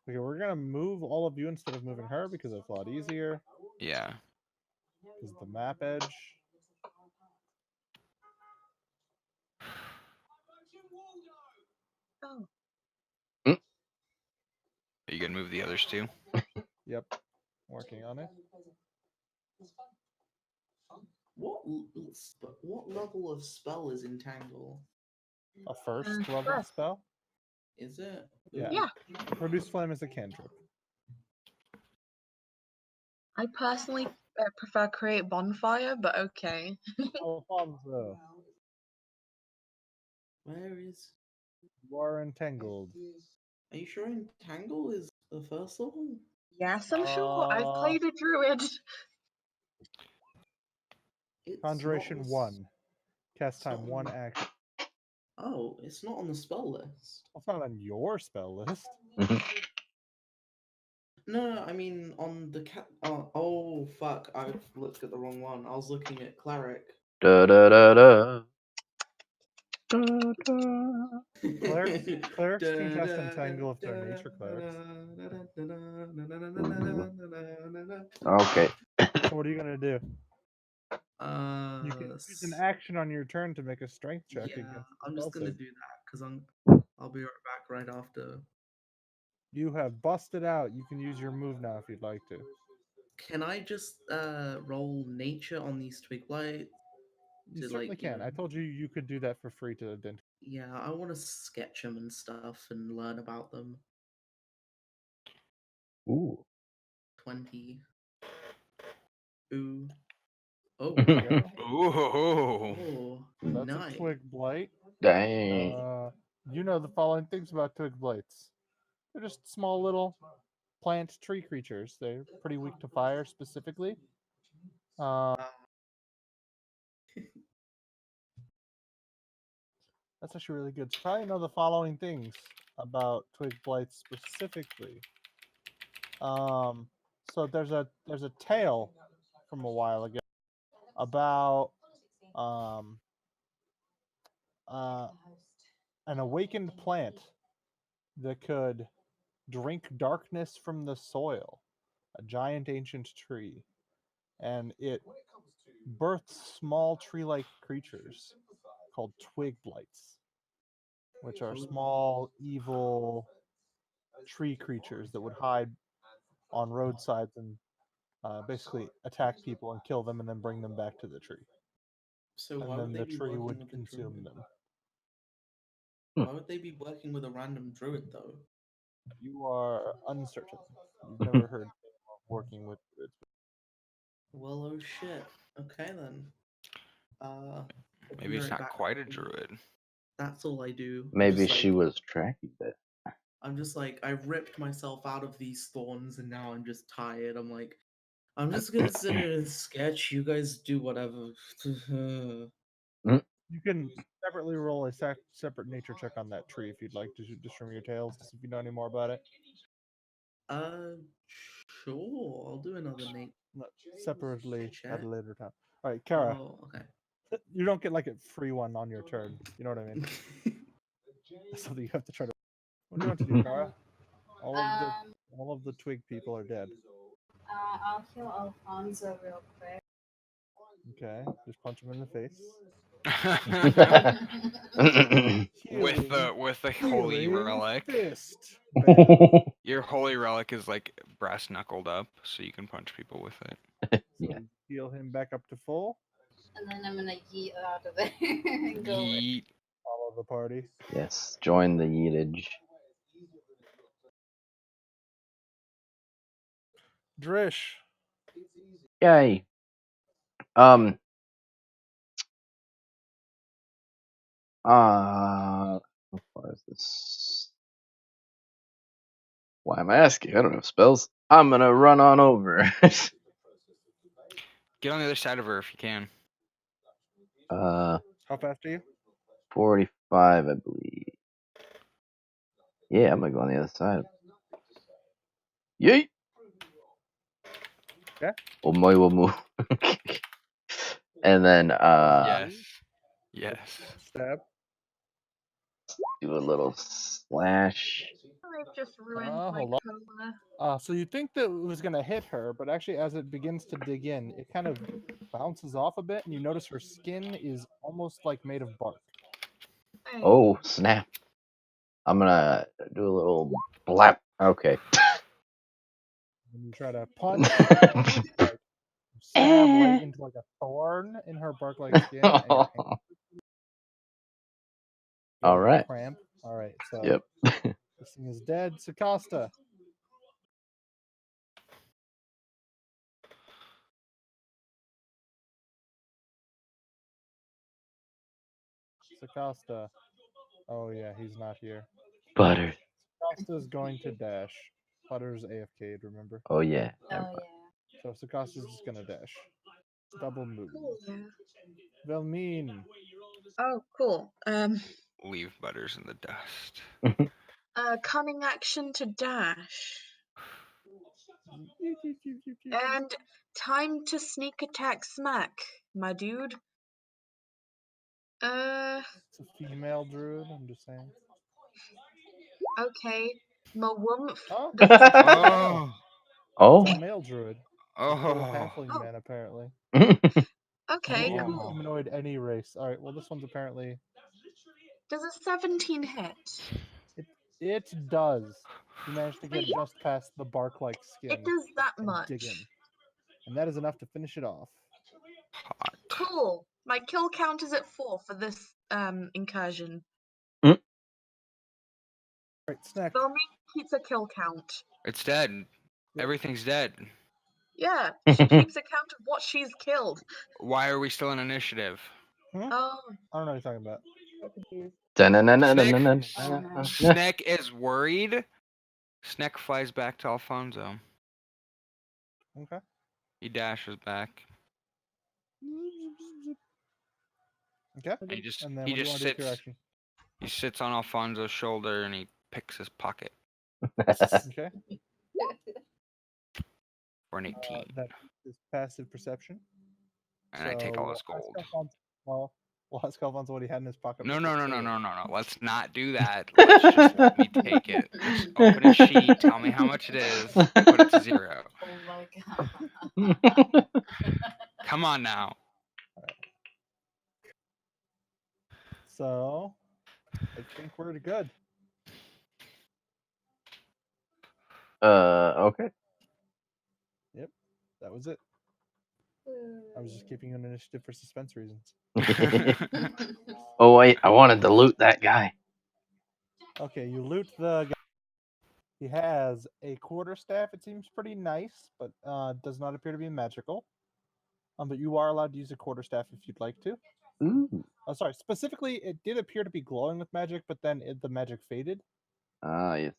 Okay, we're gonna move all of you instead of moving her because it's a lot easier. Yeah. Because the map edge. Oh. Are you gonna move the others too? Yep, working on it. What level of spell is Entangle? A first level first. spell. Is it? Yeah. Yeah. Produce flame is a cantrip. I personally prefer create bonfire, but okay. Alfonso, Where is? you are entangled. Are you sure Entangle is the first level? Yes, I'm sure. I've played a druid. It's Conjuration not 1. Cast it's not time 1 on- action. Oh, it's not on the spell list. It's not on your spell list. No, I mean on the cat. Oh fuck! I've looked at the wrong one. I was looking at Cleric. Da da da da. Clerics can cast entangle if they're nature clerics. Okay. So what are you gonna do? You can use an action on your turn to make a strength check Yeah, against I'm just gonna impulsive. do that because I'll be right back right after. You have busted out. You can use your move now if you'd like to. Can I just roll nature on these twig blights? You certainly can. I told you you could do that for free to identify. Yeah, I want to sketch them and stuff and learn about them. Ooh. 20. Ooh. Oh. There you go. Ooh. Oh. That's Nice. a twig blight. Dang. You know the following things about twig blights. They're just small little plant tree creatures. They're pretty weak to fire specifically. That's actually really good. So probably know the following things about twig blights specifically. So there's a tale from a while ago about an awakened plant that could drink darkness from the soil, a giant ancient tree, and it births small tree-like creatures called twig blights, which are small, evil tree creatures that would hide on roadsides and basically attack people and kill them and then bring them back to the tree. So And why then would the they be tree working would with a consume druid? them. Why would they be working with a random druid though? You are uncertain. You've never heard of working with druids. Well, oh shit. Okay then. If Maybe we it's are not back quite a home, druid. That's all I do. Maybe she was tracking it. I'm just like, I ripped myself out of these thorns and now I'm just tired. I'm like, I'm just gonna sit here and sketch. You guys do whatever. You can separately roll a separate nature check on that tree if you'd like to just from your tails, if you know any more about it. uh, sure. I'll do another Nate. No, separately at Check. a later time. All right, Kara. Oh, okay. You don't get like a free one on your turn. You know what I mean? Something you have to try to. What do you want to do, Kara? All of the twig people are dead. I'll heal Alfonso real quick. Okay, just punch him in the face. with the holy Healing relic. Fist. Bam. Your holy relic is like brass knuckled up, so you can punch people with it. Yeah. So heal him back up to full. And then I'm gonna yeet out of there and go away. Yeet. Follow the party. Yes, join the yeetage. Drish. Yay. How far is this? Why am I asking? I don't have spells. I'm gonna run on over. Get on the other side of her if you can. How fast are you? 45, I believe. Yeah, I'm gonna go on the other side. Yeet. Okay. Omoy. And then Yes. Stab. do a little slash. I've just ruined my Hold on. coma. So you think that it was going to hit her, but actually, as it begins to dig in, it kind of bounces off a bit, and you notice her skin is almost like made of bark. Oh, snap. I'm gonna do a little blap. Okay. When you try to punch, like, stab right into like a thorn in her bark-like skin. And your hand All right. cramp. All right. So Yep. this thing is dead. Sakasta. Sakasta. Oh yeah, he's not here. Butter. Sakasta is going to dash. Butter's AFK'd, remember? Oh yeah. Oh yeah. So Sakasta's just gonna dash. Double move. Cool, yeah. Velmine. Oh, cool. Leave Butters in the dust. Cunning action to dash. And time to sneak attack smack, my dude. It's a female druid, I'm just saying. Okay. My woomph. Oh. Oh. Oh. It's a male druid. It's a little halfling Oh. man, apparently. Okay, Any cool. humanoid, any race. Alright, well, this one's apparently. Does a 17 hit? It does. You managed to get Sweet. just past the bark-like skin. It does that and much. dig in. And that is enough to finish it off. Hot. Cool. My kill count is at 4 for this incursion. Alright, Snack. Velmine keeps a kill count. It's dead. Everything's dead. Yeah, she keeps a count of what she's killed. Why are we still in initiative? Oh, I don't know what you're talking about. Sneck is worried. Sneck flies back to Alfonso. Okay. He dashes back. Okay. And he just And then he what do you just want to do with your sits. action? He sits on Alfonso's shoulder and he picks his pocket. Okay. or an 18. That is passive perception. And I take all his we'll gold. ask Alfonso- we'll ask Alfonso what he had in his pocket. No. before. Let's not do that. Let's just let me take it. Just open a sheet. Tell me how much it is. Put it to 0. Oh my god. Come on now. So, I think we're good. Okay. Yep, that was it. I was just keeping an initiative for suspense reasons. Oh wait, I wanted to loot that guy. Okay, you loot the guy. He has a quarterstaff. It seems pretty nice, but does not appear to be magical. But you are allowed to use a quarterstaff if you'd like to. Ooh. Oh, sorry. Specifically, it did appear to be glowing with magic, but then the magic faded. Ah, yes.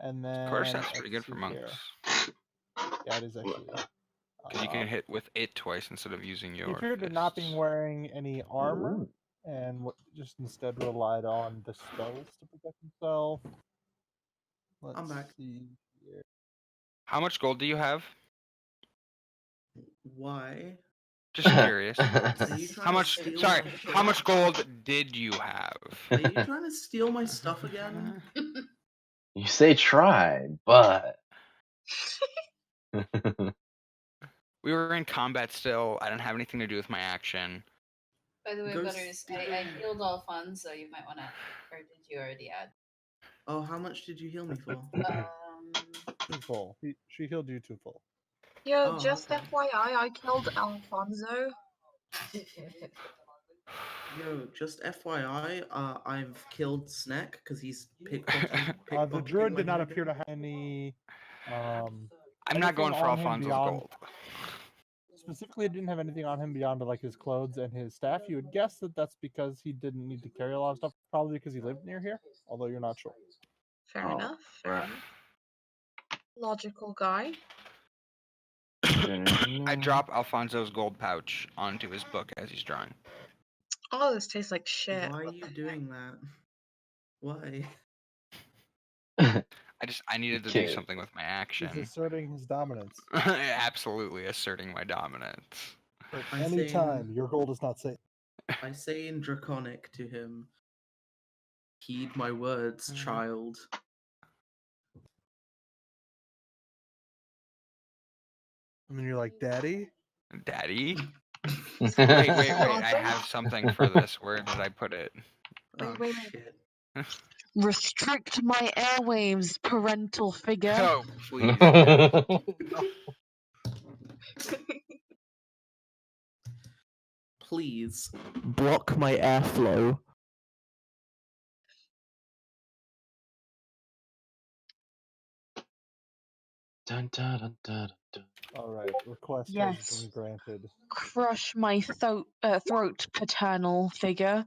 And then Quarterstaff's pretty good let's for see monks. here. Yeah, it is actually. Because you can hit with it twice instead of using He your appeared to not be fists. wearing any armor, Ooh. and just instead relied on the spells to protect himself. I'm back. See here. How much gold do you have? Why? Just curious. Are you trying How to much? steal Sorry, my shit? how much gold did you have? Are you trying to steal my stuff again? You say try, but We were in combat still. I didn't have anything to do with my action. By the way, Go Butters, I healed Alfonso. You might want to, or did you already add? Oh, how much did you heal me for? Two full. She healed you two full. Yo, Oh, just okay. FYI, I killed Alfonso. Yo, just FYI, I've killed Snack because he's pickpocketing The druid my did not head. appear to have any. I'm not going anything for on him Alfonso's beyond- gold. Specifically, it didn't have anything on him beyond like his clothes and his staff. You would guess that that's because he didn't need to carry a lot of stuff. Probably because he lived near here, although you're not sure. Fair Oh, enough. Fair right. enough. Logical guy. I drop Alfonso's gold pouch onto his book as he's drawing. Oh, this tastes like shit. Why are What you the heck? doing that? Why? I needed to do Kid. something with my He's action. asserting his dominance. Absolutely asserting my dominance. But I anytime say- your goal is not safe. I say in Draconic to him, heed my words, child. And then you're like, Daddy? Daddy? He's Wait, holding I something. have something for this. Where did I put it? Oh, wait. shit. Restrict my airwaves, parental figure. Oh, please. Please. Block my airflow. Dun, dun, dun, dun, dun. All right, request has Yes. been granted. Crush my throat, paternal figure.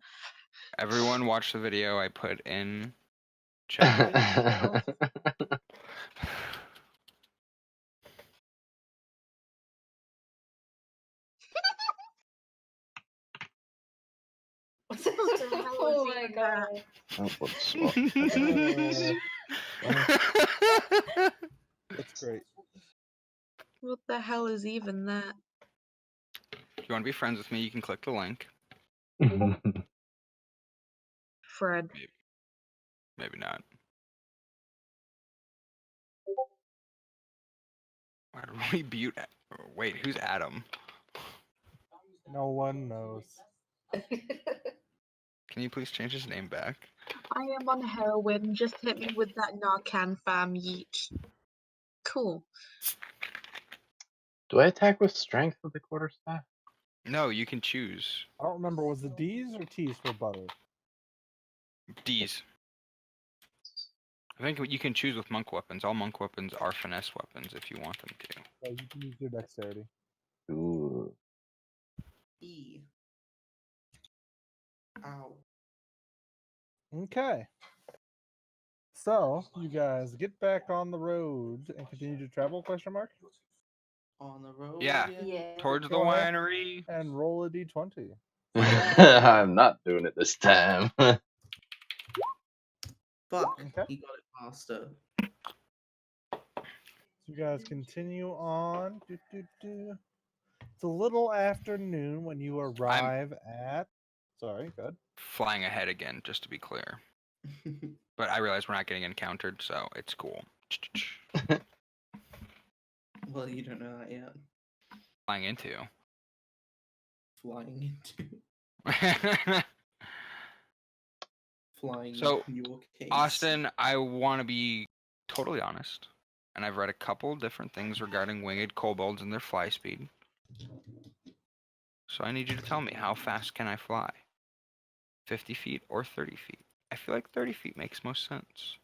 Everyone watch the video I put in chat. What the hell Oh is my even god. Oh, whoops. Oh. That's great. What the hell is even that? If you want to be friends with me, you can click the link. Fred. Maybe not. Why did we mute? Wait, who's Adam? No one knows. Can you please change his name back? I am on heroin. Just hit me with that Narcan fam yeet. Cool. Do I attack with strength with the quarterstaff? No, you can choose. I don't remember, was it D's or T's for butter? D's. I think you can choose with monk weapons. All monk weapons are finesse weapons if you want them to. So you can use your dexterity. Ooh. E. Ow. Okay. So, you guys get back on the road and continue to travel, question mark? On the road? Yeah. Yeah. Towards the Go ahead. winery. And roll a d20. I'm not doing it this time. Fuck. Okay. He got it faster. So you guys continue on. It's a little afternoon when you arrive at. Sorry, good. Flying ahead again, just to be clear. But I realize we're not getting encountered, so it's cool. Well, you don't know that yet. Flying into. Flying into. Flying So, in your case. Austin, I want to be totally honest, and I've read a couple different things regarding winged kobolds and their fly speed. So I need you to tell me, how fast can I fly? 50 feet or 30 feet? I feel like 30 feet makes most sense.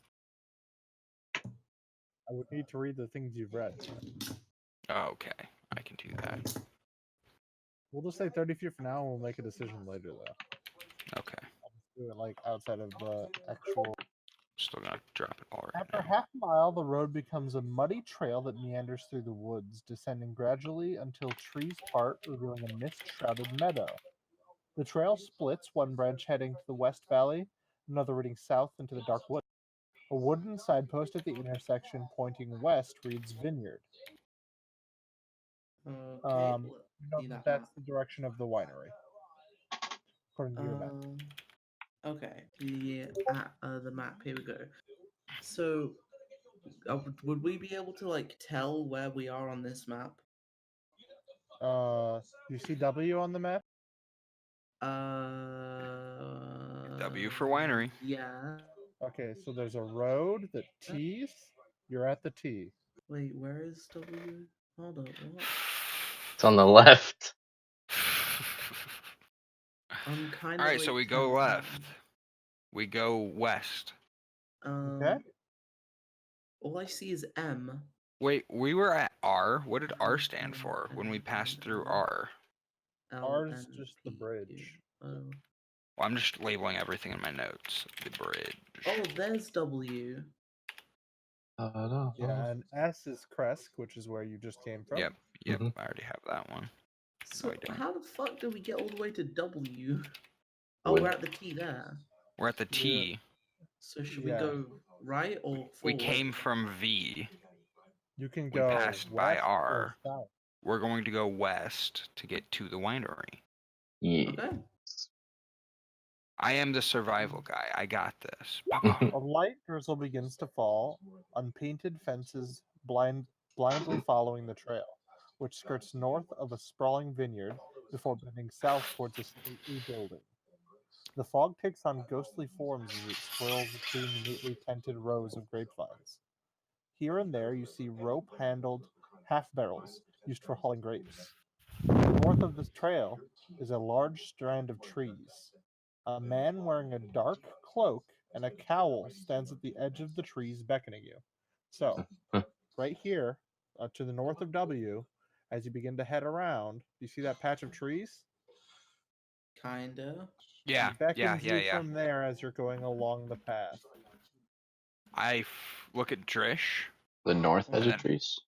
I would need to read the things you've read. Okay, I can do that. We'll just say 30 feet for now, and we'll make a decision later, though. Okay, I'll just do it like outside of the actual. still gonna drop it all right After now. half a mile, the road becomes a muddy trail that meanders through the woods, descending gradually until trees part, revealing a mist-shrouded meadow. The trail splits, one branch heading to the west valley, another leading south into the dark woods. A wooden signpost at the intersection pointing west reads Vineyard. Okay, You know see that that's map. the direction of the winery, according to your map. Okay, the map. Here we go. So, would we be able to like tell where we are on this map? You see W on the map? W for winery. Yeah. Okay, so there's a road that tees. You're at the T. Wait, where is W? Hold up, what? It's on the left. I'm kind of. All right, so we go left. We go west. Okay. All I see is M. Wait, we were at R. What did R stand for when we passed through R? R's just the bridge. Well, I'm just labeling everything in my notes. The bridge. Oh, there's W. Yeah, and S is Kresk, which is where you just came from. Yep, I already have that one. So I don't. how the fuck do we get all the way to W? Oh, we're at the T there. We're at the T. So should we go right or forward? We came from V. You can We go passed west by or R. south. We're going to go west to get to the winery. Yeah. Okay. I am the survival guy. I got this. A light drizzle begins to fall, unpainted fences blindly following the trail, which skirts north of a sprawling vineyard before bending south towards a stately building. The fog takes on ghostly forms as it swirls between the neatly tented rows of grapevines. Here and there you see rope-handled half-barrels used for hauling grapes. North of this trail is a large strand of trees. A man wearing a dark cloak and a cowl stands at the edge of the trees beckoning you. So, right here, to the north of W, as you begin to head around, you see that patch of trees? Kinda. Yeah, He beckons you yeah. from there as you're going along the path. I look at Drish. The north edge of then- trees?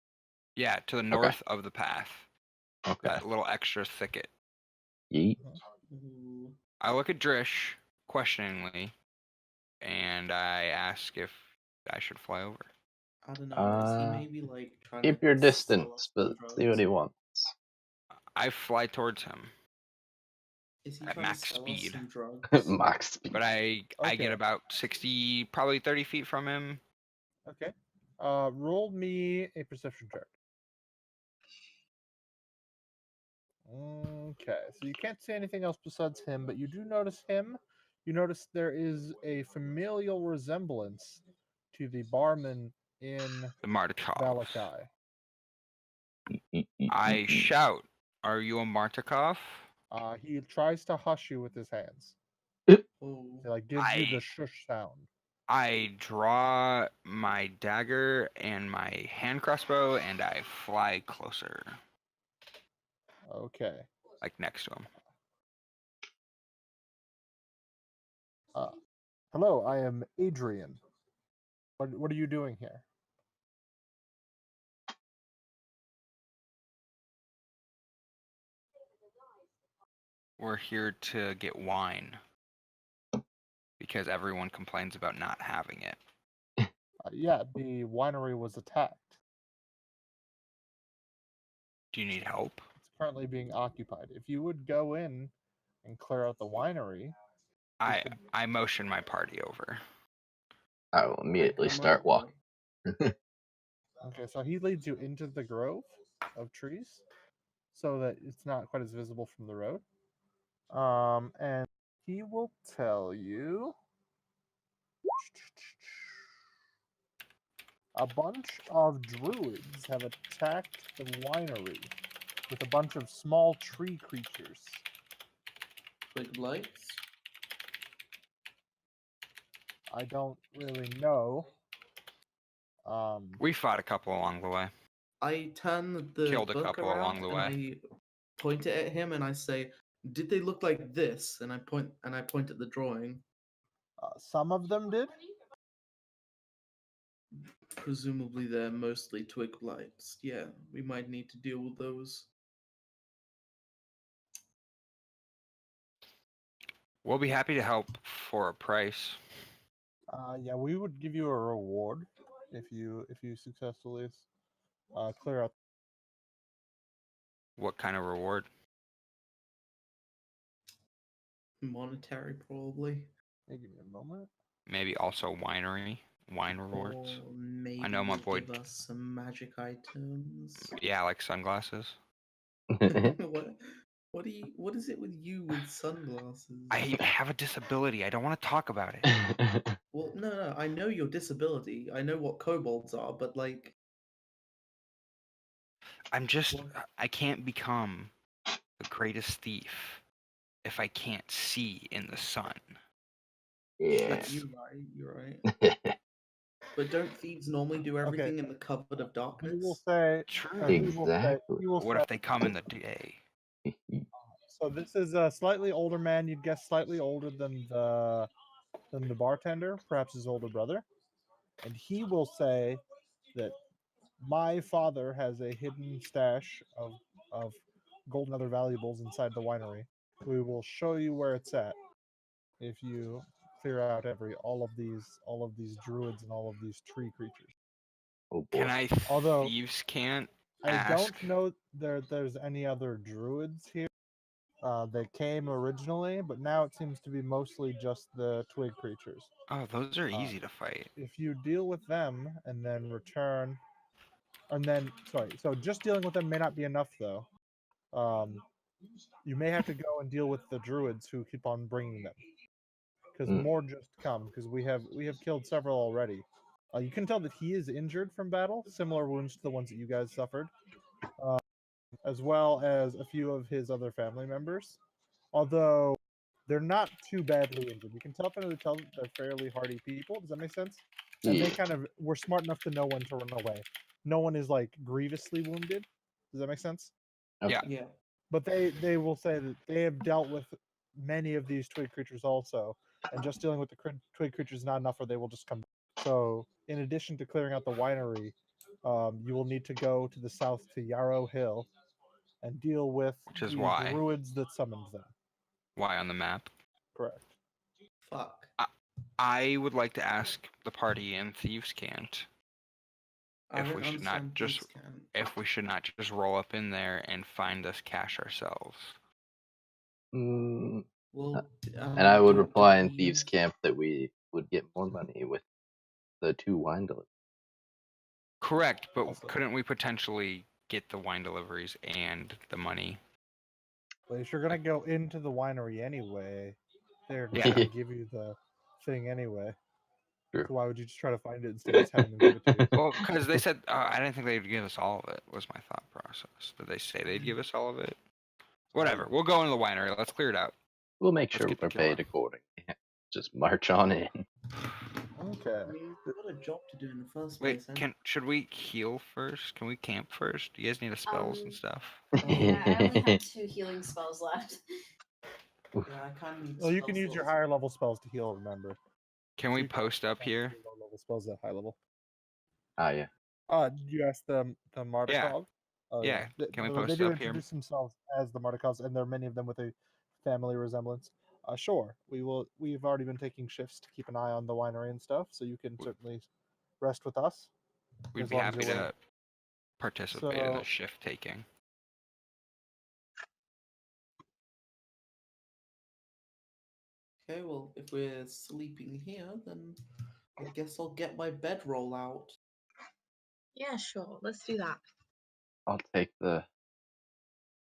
Yeah, to the north of the path. Okay. That little extra thicket. Yeet. Ooh. I look at Drish questioningly, and I ask if I should fly over. I don't know. Is he maybe like trying Keep to your sell distance, us but some see what drugs? he wants. I fly towards him Is he at trying max to sell speed. us some drugs? Max speed. But I get Okay. about 60, probably 30 feet from him. Okay. Roll me a perception check. Okay, so you can't see anything else besides him, but you do notice him. You notice there is a familial resemblance to the barman in The Martikov. Valakai. I shout, "Are you a Martikov?" He tries to hush you with his hands. Oh. He like gives you the shush sound. I draw my dagger and my hand crossbow, and I fly closer, Okay. like next to him. Hello, I am Adrian. What are you doing here? We're here to get wine because everyone complains about not having it. Yeah, the winery was attacked. Do you need help? It's currently being occupied. If you would go in and clear out the winery, I motion my party over. I will immediately start walking. okay, so he leads you into the grove of trees, so that it's not quite as visible from the road. And he will tell you a bunch of druids have attacked the winery with a bunch of small tree creatures. Twig blights. I don't really know. We fought a couple along the way. I turn the Killed a book couple around along the and way. I point it at him and I say, "Did they look like this?" And I point at the drawing. Some of them did. Presumably, they're mostly twig blights. Yeah, we might need to deal with those. We'll be happy to help for a price. Yeah, we would give you a reward if you successfully clear out. What kind of reward? Monetary, probably. Hey, give me a moment. Maybe also wine rewards. Or maybe I know my boy. give us some magic items. Yeah, like sunglasses. What is it with you with sunglasses? I have a disability. I don't want to talk about it. Well, no, I know your disability. I know what kobolds are, but like, I can't become the greatest thief if I can't see in the sun. Yeah. you're right. But don't thieves normally do everything in the cupboard of He will darkness? say. True. Exactly. He will What say. if they come in the day? So this is a slightly older man. You'd guess slightly older than the bartender, perhaps his older brother, and he will say that my father has a hidden stash of gold and other valuables inside the winery. We will show you where it's at if you clear out all of these druids and all of these tree creatures. Oh boy. Can I Although, thieves can't I ask? don't know there's any other druids here. They came originally, but now it seems to be mostly just the twig creatures. Oh, those are easy to fight. If you deal with them and then return, and then so just dealing with them may not be enough though. You may have to go and deal with the druids who keep on bringing them, because more just come. Because we have killed several already. You can tell that he is injured from battle, similar wounds to the ones that you guys suffered, as well as a few of his other family members. Although they're not too badly injured. You can tell that they're fairly hardy people. Does that make sense? And they kind of were smart enough to know when to run away. No one is like grievously wounded. Does that make sense? Yeah. Yeah. But they will say that they have dealt with many of these twig creatures also, and just dealing with the twig creatures is not enough, or they will just come back. So, in addition to clearing out the winery, you will need to go to the south to Yarrow Hill and deal with Which is the why. druids that summoned them. Why on the map? Correct. Fuck. I would like to ask the party and thieves can't I if don't we should not understand just thieves can. if we should not just roll up in there and find us cash ourselves. Mm, Well, and I would do reply in we- Thieves' Camp that we would get more money with the 2 wine deliveries. Correct, but Also- couldn't we potentially get the wine deliveries and the money? Well, if you're gonna go into the winery anyway, they're Yeah. gonna give you the thing anyway. True. So why would you just try to find it instead of just having them give it to you? Well, because they said I didn't think they'd give us all of it. Was my thought process. Did they say they'd give us all of it? Whatever. We'll go into the winery. Let's clear it out. We'll make Let's sure get the we're kill paid on. accordingly. Just march on in. Okay. I mean, we've got a job to do in the first Wait, place. should we heal first? Can we camp first? Do you guys need the spells and stuff? Yeah, I only have 2 healing spells left. Yeah, I kind of need. Well, you can spell use your slots. higher level spells to heal. Remember. Can we post up here? Low level spells at high level. Ah, yeah. Did you ask the Mardukov? Oh, Yeah. Can we They post do up here? introduce themselves as the Mardukovs, and there are many of them with a family resemblance. Sure, we will. We've already been taking shifts to keep an eye on the winery and stuff, so you can certainly rest with us. We'd as be long as happy you're willing. to participate in So- the shift taking. Okay, well, if we're sleeping here, then I guess I'll get my bedroll out. Yeah, sure. Let's do that. I'll take the.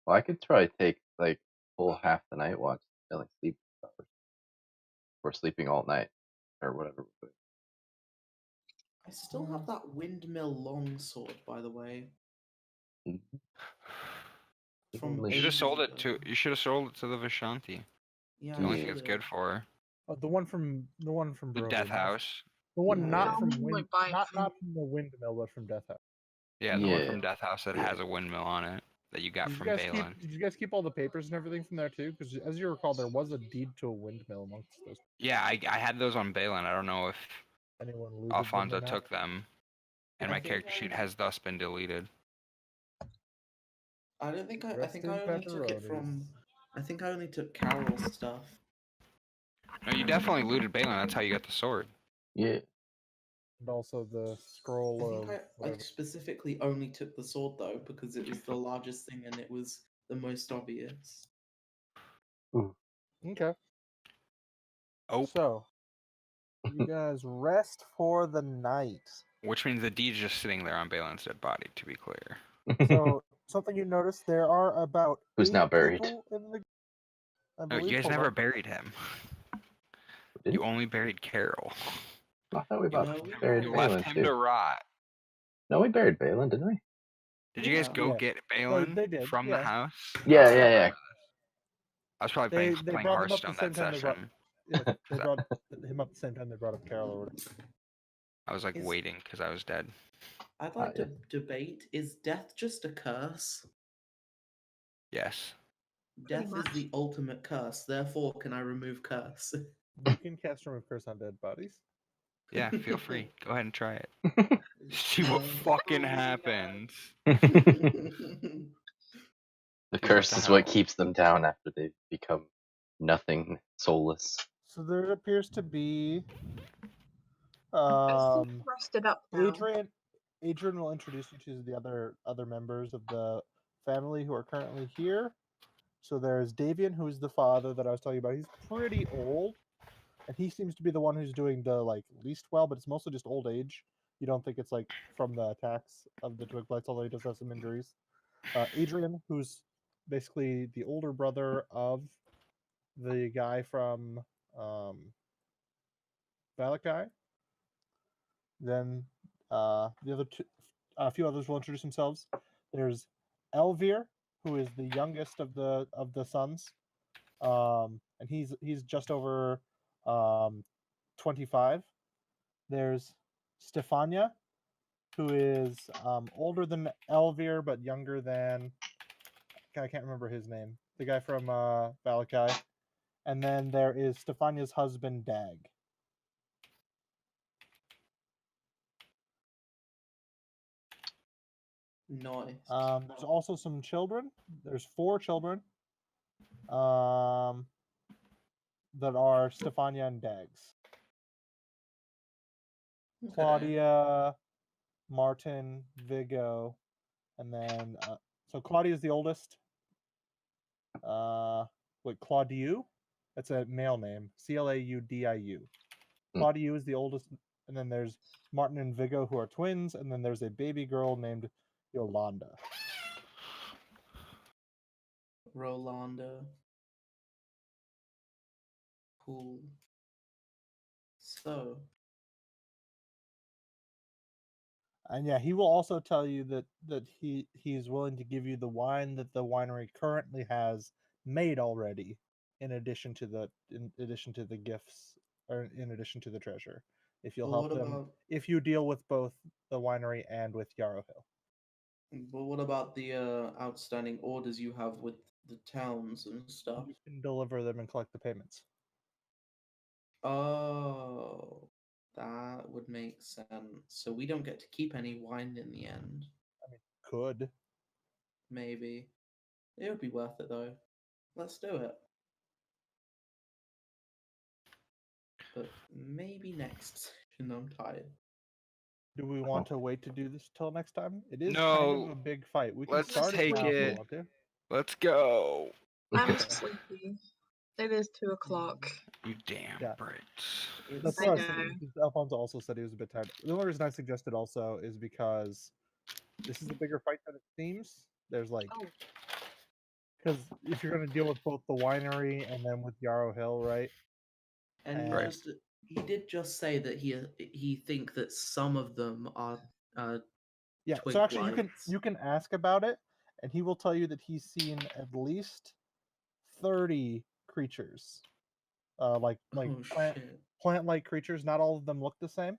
Well, I could try take like full half the night watch, like sleep hours. We're sleeping all night, or whatever. we're doing. I still have that windmill longsword, by the way. Mhm. From Only You should have ages sold it ago. to. You should have sold it to the Vishanti. Yeah, That's the only I thing it's should good have. for. The one from The Brody. Death not- House. The one Yeah. not Yeah. from Like wind, buy it not from- from the windmill, but from Death House. Yeah, the one Yeah. from Death House that has a windmill on it that you got Did you from guys Balin. Did you guys keep all the papers and everything from there too? Because as you recall, there was a deed to a windmill amongst those. Yeah, I had those on Balin. I don't know if Anyone looted them Alfonso or not? took them, and I my think character I- sheet has thus been deleted. I don't think I Rest think in I only took it pepperonis. from. I think I only took Carol's stuff. No, you definitely looted Balin. That's how you got the sword. Yeah. And also the I scroll think of I whatever. specifically only took the sword though because it was the largest thing and it was the most obvious. Okay. Oh, So you guys rest for the night. which means the deed's just sitting there on Balin's dead body. To be clear. So something you notice, there are about Who's 8 now buried? people in the. I No, believe. you guys hold never on. buried him. Didn't You only buried Carol. I thought we You about left him, buried you Balin left him too. to rot. No, we buried Balin, didn't we? Did you guys Yeah. go Yeah. get Balin they did, from the yeah. house? Yeah, Oh, I yeah, don't yeah. remember this. I was probably They playing brought him up the Hearthstone same that time they brought. session. Yeah, they brought him up the same time they brought up Carol or whatever. I was like Is- waiting because I was dead. I'd like yeah. to debate: is death just a curse? Yes. Death is much. the ultimate curse. Therefore, can I remove curse? You can cast remove curse on dead bodies. Yeah, feel free. Go ahead and try it. See what fucking happens. The curse the is what hell? keeps them down after they become nothing, soulless. So there appears to be. It's rested up now. Adrian will introduce you to the other members of the family who are currently here. So there's Davian, who's the father that I was telling you about. He's pretty old, and he seems to be the one who's doing the least well, but it's mostly just old age. You don't think it's from the attacks of the twig blights, although he does have some injuries. Adrian, who's basically the older brother of the guy from Valakai. Then the other two, a few others will introduce themselves. There's Elvir, who is the youngest of the sons, and he's just over 25. There's Stefania, who is older than Elvir but younger than I can't remember his name. The guy from Valakai. And then there is Stefania's husband, Dag. Nice. There's also some children. There's 4 children that are Stefania and Dags. Okay. Claudia, Martin, Vigo, and then so Claudia is the oldest. Claudiu? That's a male name. Claudiu. Claudiu is the oldest, and then there's Martin and Vigo, who are twins, and then there's a baby girl named Yolanda. Rolanda. Cool. So, And yeah, he will also tell you that he's willing to give you the wine that the winery currently has made already, in addition to the gifts, or in addition to the treasure. If you'll But help what them, about- if you deal with both the winery and with Yarrow Hill. but what about the outstanding orders you have with the towns and stuff? You can deliver them and collect the payments. Oh, that would make sense. So we don't get to keep any wine in the end. Could. Maybe. It would be worth it though. Let's do it. But maybe next session. I'm tired. Do we want to wait to do this till next time? It is kind No, of a big fight. We can let's start take now if you it. want to. Let's go. I'm sleepy. It is 2 o'clock. You damn Yeah. Brits. That's I what I was know. thinking. Because Alfonso also said he was a bit tired. The only reason I suggested also is because this is a bigger fight than it seems. There's like, Oh. because if you're going to deal with both the winery and then with Yarrow Hill, right? And Right. he did just say that he think that some of them are Yeah. twig So actually, blights. you can ask about it, and he will tell you that he's seen at least 30 creatures, like Oh shit! plant-like creatures. Not all of them look the same,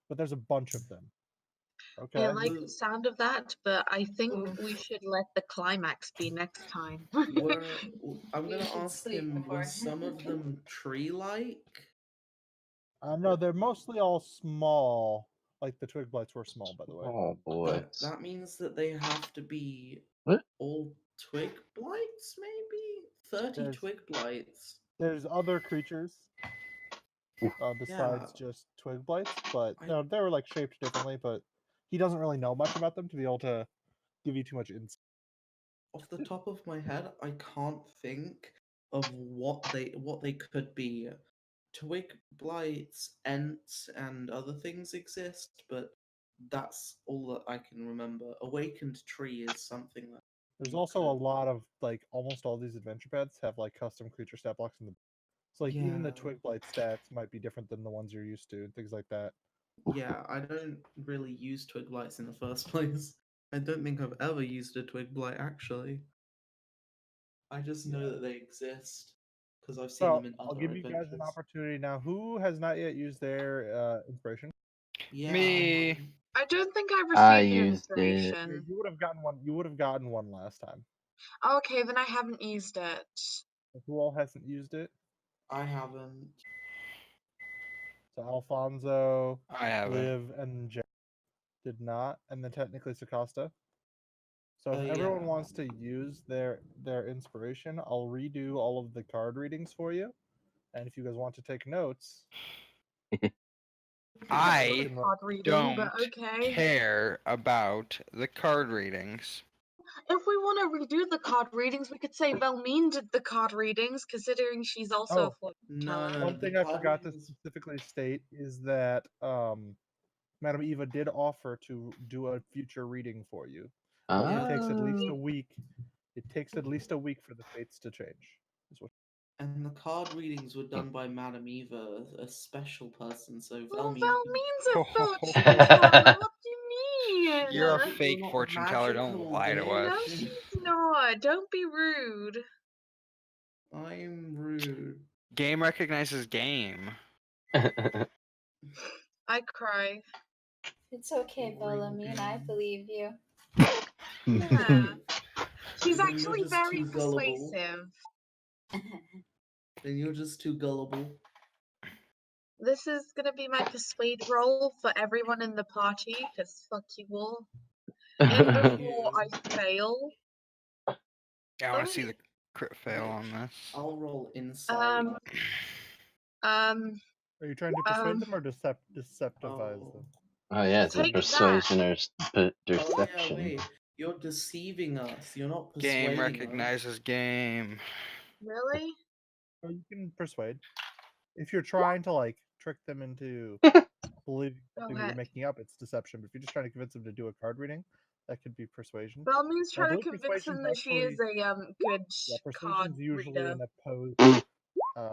but there's a bunch of them. I Okay. like Well- the sound of that, but I think Oof. we should let the climax be next time. I'm You gonna should ask sleep him, were before. some of them tree-like? No, they're mostly all small. Like the twig blights were small, by the way. Oh boy. That means that they have to be What? all twig blights, maybe 30 There's- twig blights. There's other creatures besides just twig blights, but I- they were like shaped differently. But he doesn't really know much about them to be able to give you too much insight. Off the top of my head, I can't think of what they could be. Twig blights, ents, and other things exist, but that's all that I can remember. Awakened tree is something that There's you also a could- lot of like almost all these adventure pads have like custom creature stat blocks in the. So like even the Yeah. twig blight stats might be different than the ones you're used to and things like that. Yeah, I don't really use twig blights in the first place. I don't think I've ever used a twig blight actually. I just know that they exist because I've seen So them in I'll other give you guys an adventures. opportunity now. Who has not yet used their inspiration? Yeah, Me. haven't. I don't think I've I received an used it. inspiration. You would have gotten one. You would have gotten one last time. Okay, then I haven't used it. Who all hasn't used it? I haven't. So Alfonso, I haven't. Liv, and Jack did not, and then technically Sakasta. So if everyone Yeah. wants to use their inspiration, I'll redo all of the card readings for you. And if you guys want to take notes, I can Card reading, don't but okay. care about the card readings. If we want to redo the card readings, we could say Belmine did the card readings, considering she's also a Oh, fortune No, teller. no, one the thing I card forgot to readings- specifically state is that Madam Eva did offer to do a future reading for you. But it takes at least a week. It takes at least a week for the fates to change. Is what And the card readings were done by Madame Eva, a special person, so Well, Velmi. Belmine's a fortune teller. What do you mean? You're a but fake not fortune teller. Don't magical, lie to No, us. bitch. she's not. Don't be rude. I'm rude. Game recognizes game. I cry. It's okay, Volomine. I believe you. Yeah. She's Then you're actually just very too gullible. persuasive. Then you're just too gullible. This is gonna be my persuade roll for everyone in the party, because fuck you all. And before I fail, Yeah, I want to see the crit fail on this. I'll roll insight. are you trying to persuade them or deceptivize Oh. them? Oh yeah, it's a Take that. persuasion or Oh yeah, deception. wait. You're deceiving us. You're not Game persuading us. recognizes game. Really? Or you can persuade. If you're trying to like trick them into believing something that Okay. you're making up, it's deception. But if you're just trying to convince them to do a card reading, that could be persuasion. Belmine's I trying to believe convince them that she is actually- a good Yeah, card persuasion's usually reader. an opposed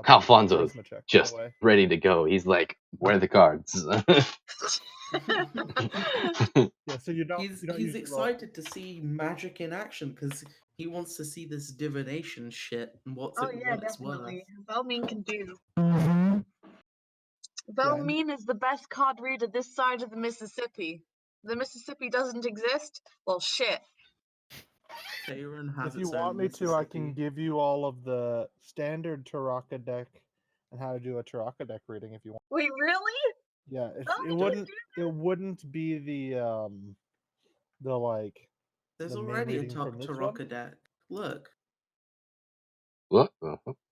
Alfonso's charisma check. By just the way. ready to go. He's like, where are the cards? Yeah, so you don't. He's you don't usually roll. excited to see magic in action because he wants to see this divination shit and what Oh yeah, it's worth. definitely. Belmine can do. Mm-hmm. Belmine is the best card reader this side of the Mississippi. The Mississippi doesn't exist? Well, shit. Faerun has If you its own want me to, I can Mississippi. give you all of the standard Taraka deck and how to do a Taraka deck reading if you want. Wait, really? Yeah, Oh, it you wouldn't. do It wouldn't be the like. There's the main already a reading from this one? Taraka deck. Look, What?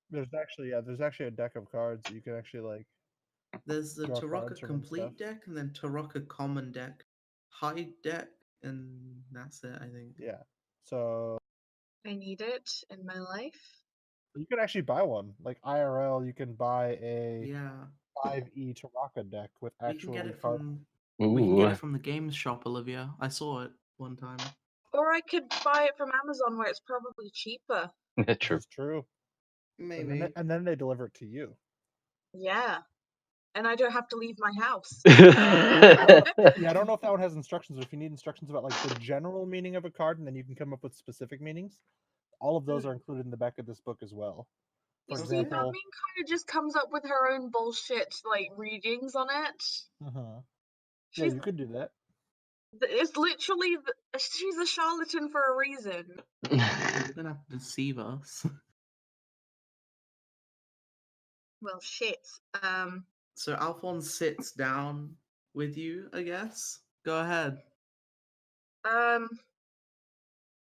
There's actually a deck of cards that you can actually like. there's the Draw Taraka cards from and complete stuff. deck and then Taraka common deck, high deck, and that's it. I think. Yeah. So I need it in my life. You can actually buy one. Like IRL, you can buy a Yeah. 5e Taraka deck with We can get actually it card. from we can get Ooh, it from the games shop, Olivia. I saw it one time. Or I could buy it from Amazon where it's probably cheaper. This true. is true. Maybe. And then they deliver it to you. Yeah. And I don't have to leave my house. Yeah, I don't know if that one has instructions, but if you need instructions about like the general meaning of a card, and then you can come up with specific meanings, all of those are included in the back of this book as well. For You see, example, Nutmeg kind of just comes up with her own bullshit like readings on it. yeah, She's you could do that. it's literally she's a charlatan for a reason. You're gonna have to deceive us. Well, shit. So Alphonse sits down with you, I guess. Go ahead.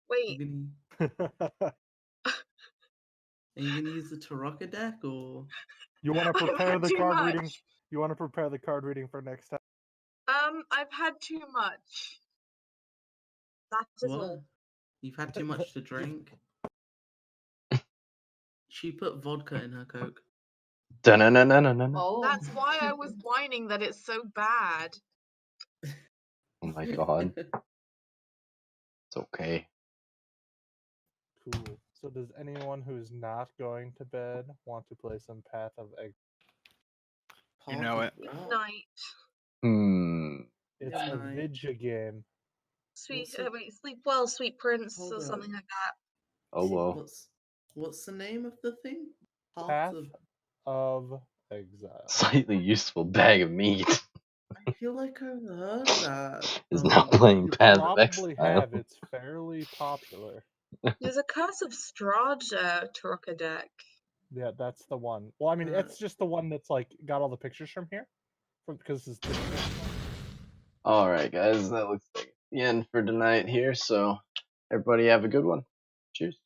Wait. Are you gonna use the Taraka deck or? You want to I've prepare had the too card much. reading. You want to prepare the card reading for next time. I've had too much. That is What? all. You've had too much to drink. She put vodka in her Coke. Dun-dun-dun-dun-dun-dun. Oh. That's why I was whining that it's so bad. Oh my god. It's okay. Cool. So does anyone who's not going to bed want to play some Path of Egg? You know it. What? Night. It's Yeah, a night. Vidya game. Sweet. What's it- Wait, sleep well, sweet prince, Hold or up. something like that. Oh whoa. What's the name of the thing? Path of Exile. Slightly useful bag of meat. I feel like I've heard that. Is not playing You Path of probably Exile. have. It's fairly popular. There's a Curse of Strahd Taraka deck. Yeah, that's the one. Well, I mean, it's just the one that's like got all the pictures from here, because this is Alright guys, that looks like the end for tonight here, so everybody have a good one. Cheers.